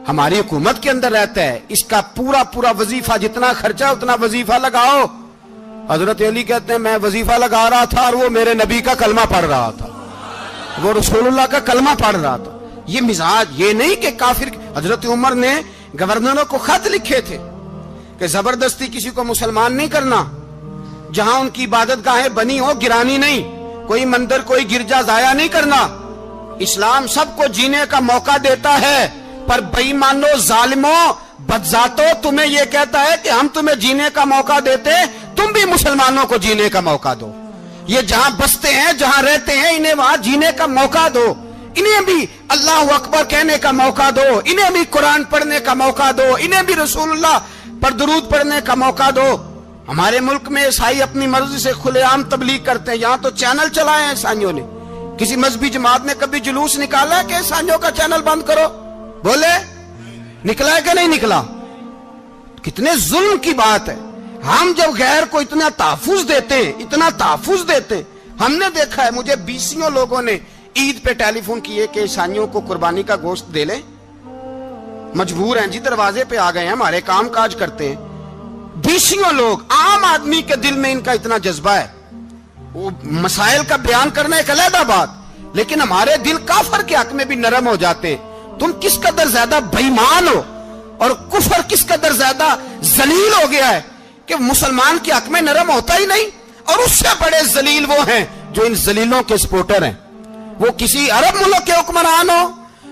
Speaker 2: ہماری حکومت کے اندر رہتا ہے, اس کا پورا وظیفہ جتنا خرچہ اتنا وظیفہ لگاؤ. حضرت علی کہتے ہیں میں وظیفہ لگا رہا تھا اور وہ میرے نبی کا کلمہ پڑھ رہا تھا, وہ رسول اللہ کا کلمہ پڑھ رہا تھا. یہ مزاج, یہ نہیں کہ کافر. حضرت عمر نے گورنروں کو خط لکھے تھے کہ زبردستی کسی کو مسلمان نہیں کرنا, جہاں ان کی عبادت گاہیں بنی ہو گرانی نہیں, کوئی مندر کوئی گرجا ضائع نہیں کرنا. اسلام سب کو جینے کا موقع دیتا ہے, پر بے ایمانو ظالموں بدذاتوں تمہیں یہ کہتا ہے کہ ہم تمہیں جینے کا موقع دیتے, تم بھی مسلمانوں کو جینے کا موقع دو. یہ جہاں بستے ہیں جہاں رہتے ہیں انہیں وہاں جینے کا موقع دو, انہیں بھی اللہ اکبر کہنے کا موقع دو, انہیں بھی قرآن پڑھنے کا موقع دو, انہیں بھی رسول اللہ پر درود پڑھنے کا موقع دو. ہمارے ملک میں عیسائی اپنی مرضی سے کھلے عام تبلیغ کرتے ہیں. یہاں تو چینل چلائے ہیں عیسائیوں نے. کسی مذہبی جماعت نے کبھی جلوس نکالا ہے کہ عیسائیوں کا چینل بند کرو؟ بولے نکلا ہے کہ نہیں نکلا؟ کتنے ظلم کی بات ہے. ہم جب غیر کو اتنا تحفظ دیتے ہیں, اتنا تحفظ دیتے ہیں. ہم نے دیکھا ہے, مجھے 20 لوگوں نے عید پہ ٹیلی فون کیے کہ عیسائیوں کو قربانی کا گوشت دے لیں. مجبور ہیں جی, دروازے پہ آ گئے ہیں, ہمارے کام کاج کرتے ہیں. 20 لوگ, عام آدمی کے دل میں ان کا اتنا جذبہ ہے. وہ مسائل کا بیان کرنا ایک علیحدہ بات, لیکن ہمارے دل کافر کے حق میں بھی نرم ہو جاتے ہیں. تم کس قدر زیادہ بے ایمان ہو اور کفر کس قدر زیادہ ذلیل ہو گیا ہے کہ مسلمان کے حق میں نرم ہوتا ہی نہیں. اور اس سے بڑے ذلیل وہ ہیں جو ان ذلیلوں کے سپورٹر ہیں. وہ کسی عرب ملک کے حکمران ہو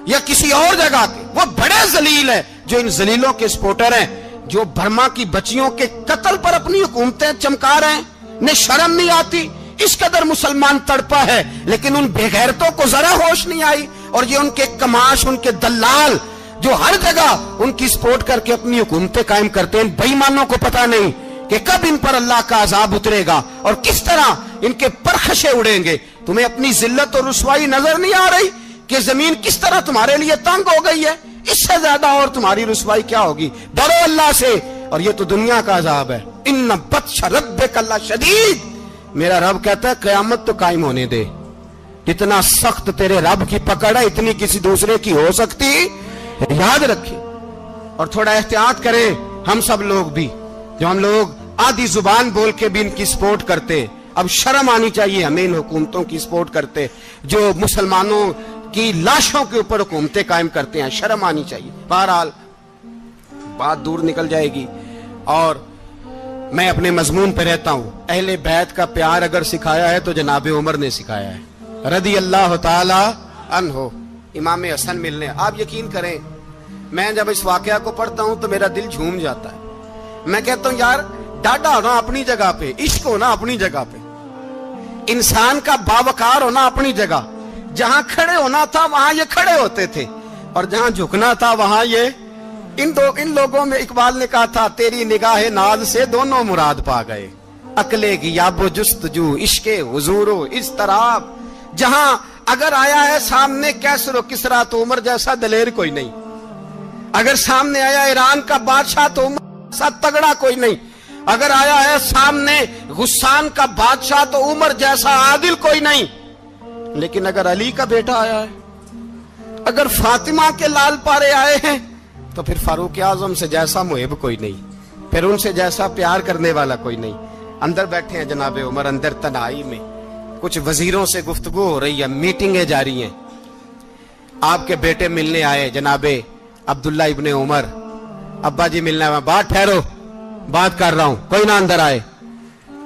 Speaker 2: یا کسی اور جگہ کے, وہ بڑے ذلیل ہیں جو ان ذلیلوں کے سپورٹر ہیں, جو برما کی بچیوں کے قتل پر اپنی حکومتیں چمکا رہے ہیں. انہیں شرم نہیں آتی. اس قدر مسلمان تڑپا ہے, لیکن ان بے غیرتوں کو ذرا ہوش نہیں آئی. اور یہ ان کے کماش, ان کے دلال جو ہر جگہ ان کی سپورٹ کر کے اپنی حکومتیں قائم کرتے ہیں, بے ایمانوں کو پتہ نہیں کہ کب ان پر اللہ کا عذاب اترے گا اور کس طرح ان کے پرخشے اڑیں گے. تمہیں اپنی ذلت اور رسوائی نظر نہیں آ رہی کہ زمین کس طرح تمہارے لیے تنگ ہو گئی ہے؟ اس سے زیادہ اور تمہاری رسوائی کیا ہوگی؟ ڈرو اللہ سے. اور یہ تو دنیا کا عذاب ہے. ان بطش ربک لشدید. میرا رب کہتا ہے قیامت تو قائم ہونے دے. جتنا سخت تیرے رب کی پکڑ ہے اتنی کسی دوسرے کی ہو سکتی. یاد رکھیں اور تھوڑا احتیاط کریں ہم سب لوگ بھی, جو ہم لوگ آدھی زبان بول کے بھی ان کی سپورٹ کرتے ہیں. اب شرم آنی چاہیے ہمیں ان حکومتوں کی سپورٹ کرتے جو مسلمانوں کی لاشوں کے اوپر حکومتیں قائم کرتے ہیں. شرم آنی چاہیے. بہرحال بات دور نکل جائے گی اور میں اپنے مضمون پہ رہتا ہوں. اہل بیت کا پیار اگر سکھایا ہے تو جناب عمر نے سکھایا ہے رضی اللہ تعالی عنہ. امام حسن ملنے, آپ یقین کریں میں جب اس واقعہ کو پڑھتا ہوں تو میرا دل جھوم جاتا ہے. میں کہتا ہوں یار ڈاڈا ہونا اپنی جگہ پہ, عشق ہونا اپنی جگہ پہ, انسان کا باوقار ہونا اپنی جگہ. جہاں کھڑے ہونا تھا وہاں یہ کھڑے ہوتے تھے, اور جہاں جھکنا تھا وہاں یہ. ان لوگوں میں اقبال نے کہا تھا تیری نگاہ ناز سے دونوں مراد پا گئے, عقلے کی یاب و جستجو, عشق حضور و اضطراب. جہاں اگر آیا ہے سامنے کیسر و کسرا تو عمر جیسا دلیر کوئی نہیں. اگر سامنے آیا ایران کا بادشاہ تو عمر جیسا تگڑا کوئی نہیں. اگر آیا ہے سامنے غسان کا بادشاہ تو عمر جیسا عادل کوئی نہیں. لیکن اگر علی کا بیٹا آیا ہے, اگر فاطمہ کے لال پارے آئے ہیں تو پھر فاروق اعظم سے جیسا محب کوئی نہیں, پھر ان سے جیسا پیار کرنے والا کوئی نہیں. اندر بیٹھے ہیں جناب عمر, اندر تنہائی میں کچھ وزیروں سے گفتگو ہو رہی ہے, میٹنگیں جاری ہیں. آپ کے بیٹے ملنے آئے جناب عبداللہ ابن عمر. ابا جی ملنا ہے. بات ٹھہرو, بات کر رہا ہوں, کوئی نہ اندر آئے.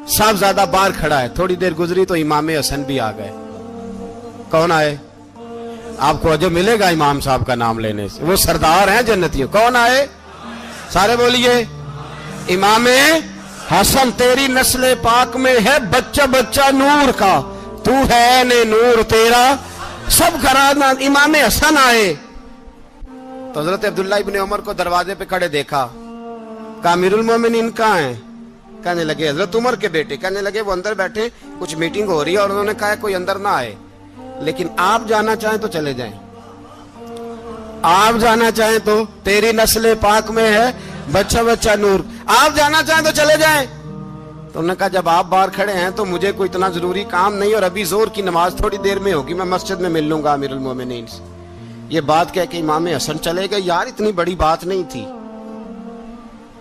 Speaker 2: صاحب زیادہ باہر کھڑا ہے. تھوڑی دیر گزری تو امام حسن بھی آ گئے. کون آئے؟ آپ کو جو ملے گا امام صاحب کا نام لینے سے, وہ سردار ہیں جنتیوں. کون آئے؟ سارے بولیے امام حسن. تیری نسل پاک میں ہے بچہ بچہ نور کا, تو ہے نے نور تیرا سب گھرانہ. امام حسن آئے تو حضرت عبداللہ ابن عمر کو دروازے پہ کھڑے دیکھا. کہا امیر المومنین کہاں ہیں؟ کہنے لگے حضرت عمر کے بیٹے. کہنے لگے وہ اندر بیٹھے, کچھ میٹنگ ہو رہی ہے, اور انہوں نے کہا کوئی اندر نہ آئے, لیکن آپ جانا چاہیں تو چلے جائیں. آپ جانا چاہیں تو, تیری نسل پاک میں ہے بچہ بچہ نور, آپ جانا چاہیں تو چلے جائیں. تو انہوں نے کہا جب آپ باہر کھڑے ہیں تو مجھے کوئی اتنا ضروری کام نہیں, اور ابھی زور کی نماز تھوڑی دیر میں ہوگی, میں مسجد میں مل لوں گا امیر المومنین سے. یہ بات کہہ کے امام حسن چلے گئے. یار اتنی بڑی بات نہیں تھی,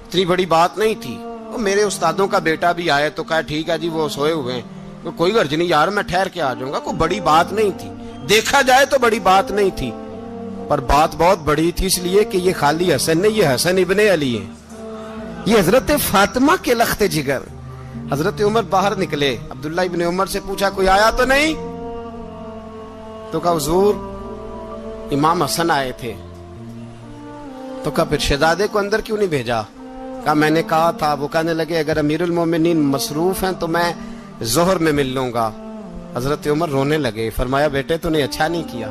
Speaker 2: اتنی بڑی بات نہیں تھی. وہ میرے استادوں کا بیٹا بھی آئے تو کہا ٹھیک ہے جی وہ سوئے ہوئے ہیں, تو کوئی غرض نہیں یار, میں ٹھہر کے آ جاؤں گا. کوئی بڑی بات نہیں تھی, دیکھا جائے تو بڑی بات نہیں تھی, پر بات بہت بڑی تھی اس لیے کہ یہ خالی حسن نہیں, یہ حسن ابن علی ہے, یہ حضرت فاطمہ کے لخت جگر. حضرت عمر باہر نکلے. عبداللہ ابن عمر سے پوچھا کوئی آیا تو نہیں؟ تو کہا حضور امام حسن آئے تھے. تو کہا پھر شہزادے کو اندر کیوں نہیں بھیجا؟ کہا میں نے کہا تھا. وہ کہنے لگے اگر امیر المومنین مصروف ہیں تو میں ظہر میں مل لوں گا. حضرت عمر رونے لگے. فرمایا بیٹے تو نے اچھا نہیں کیا,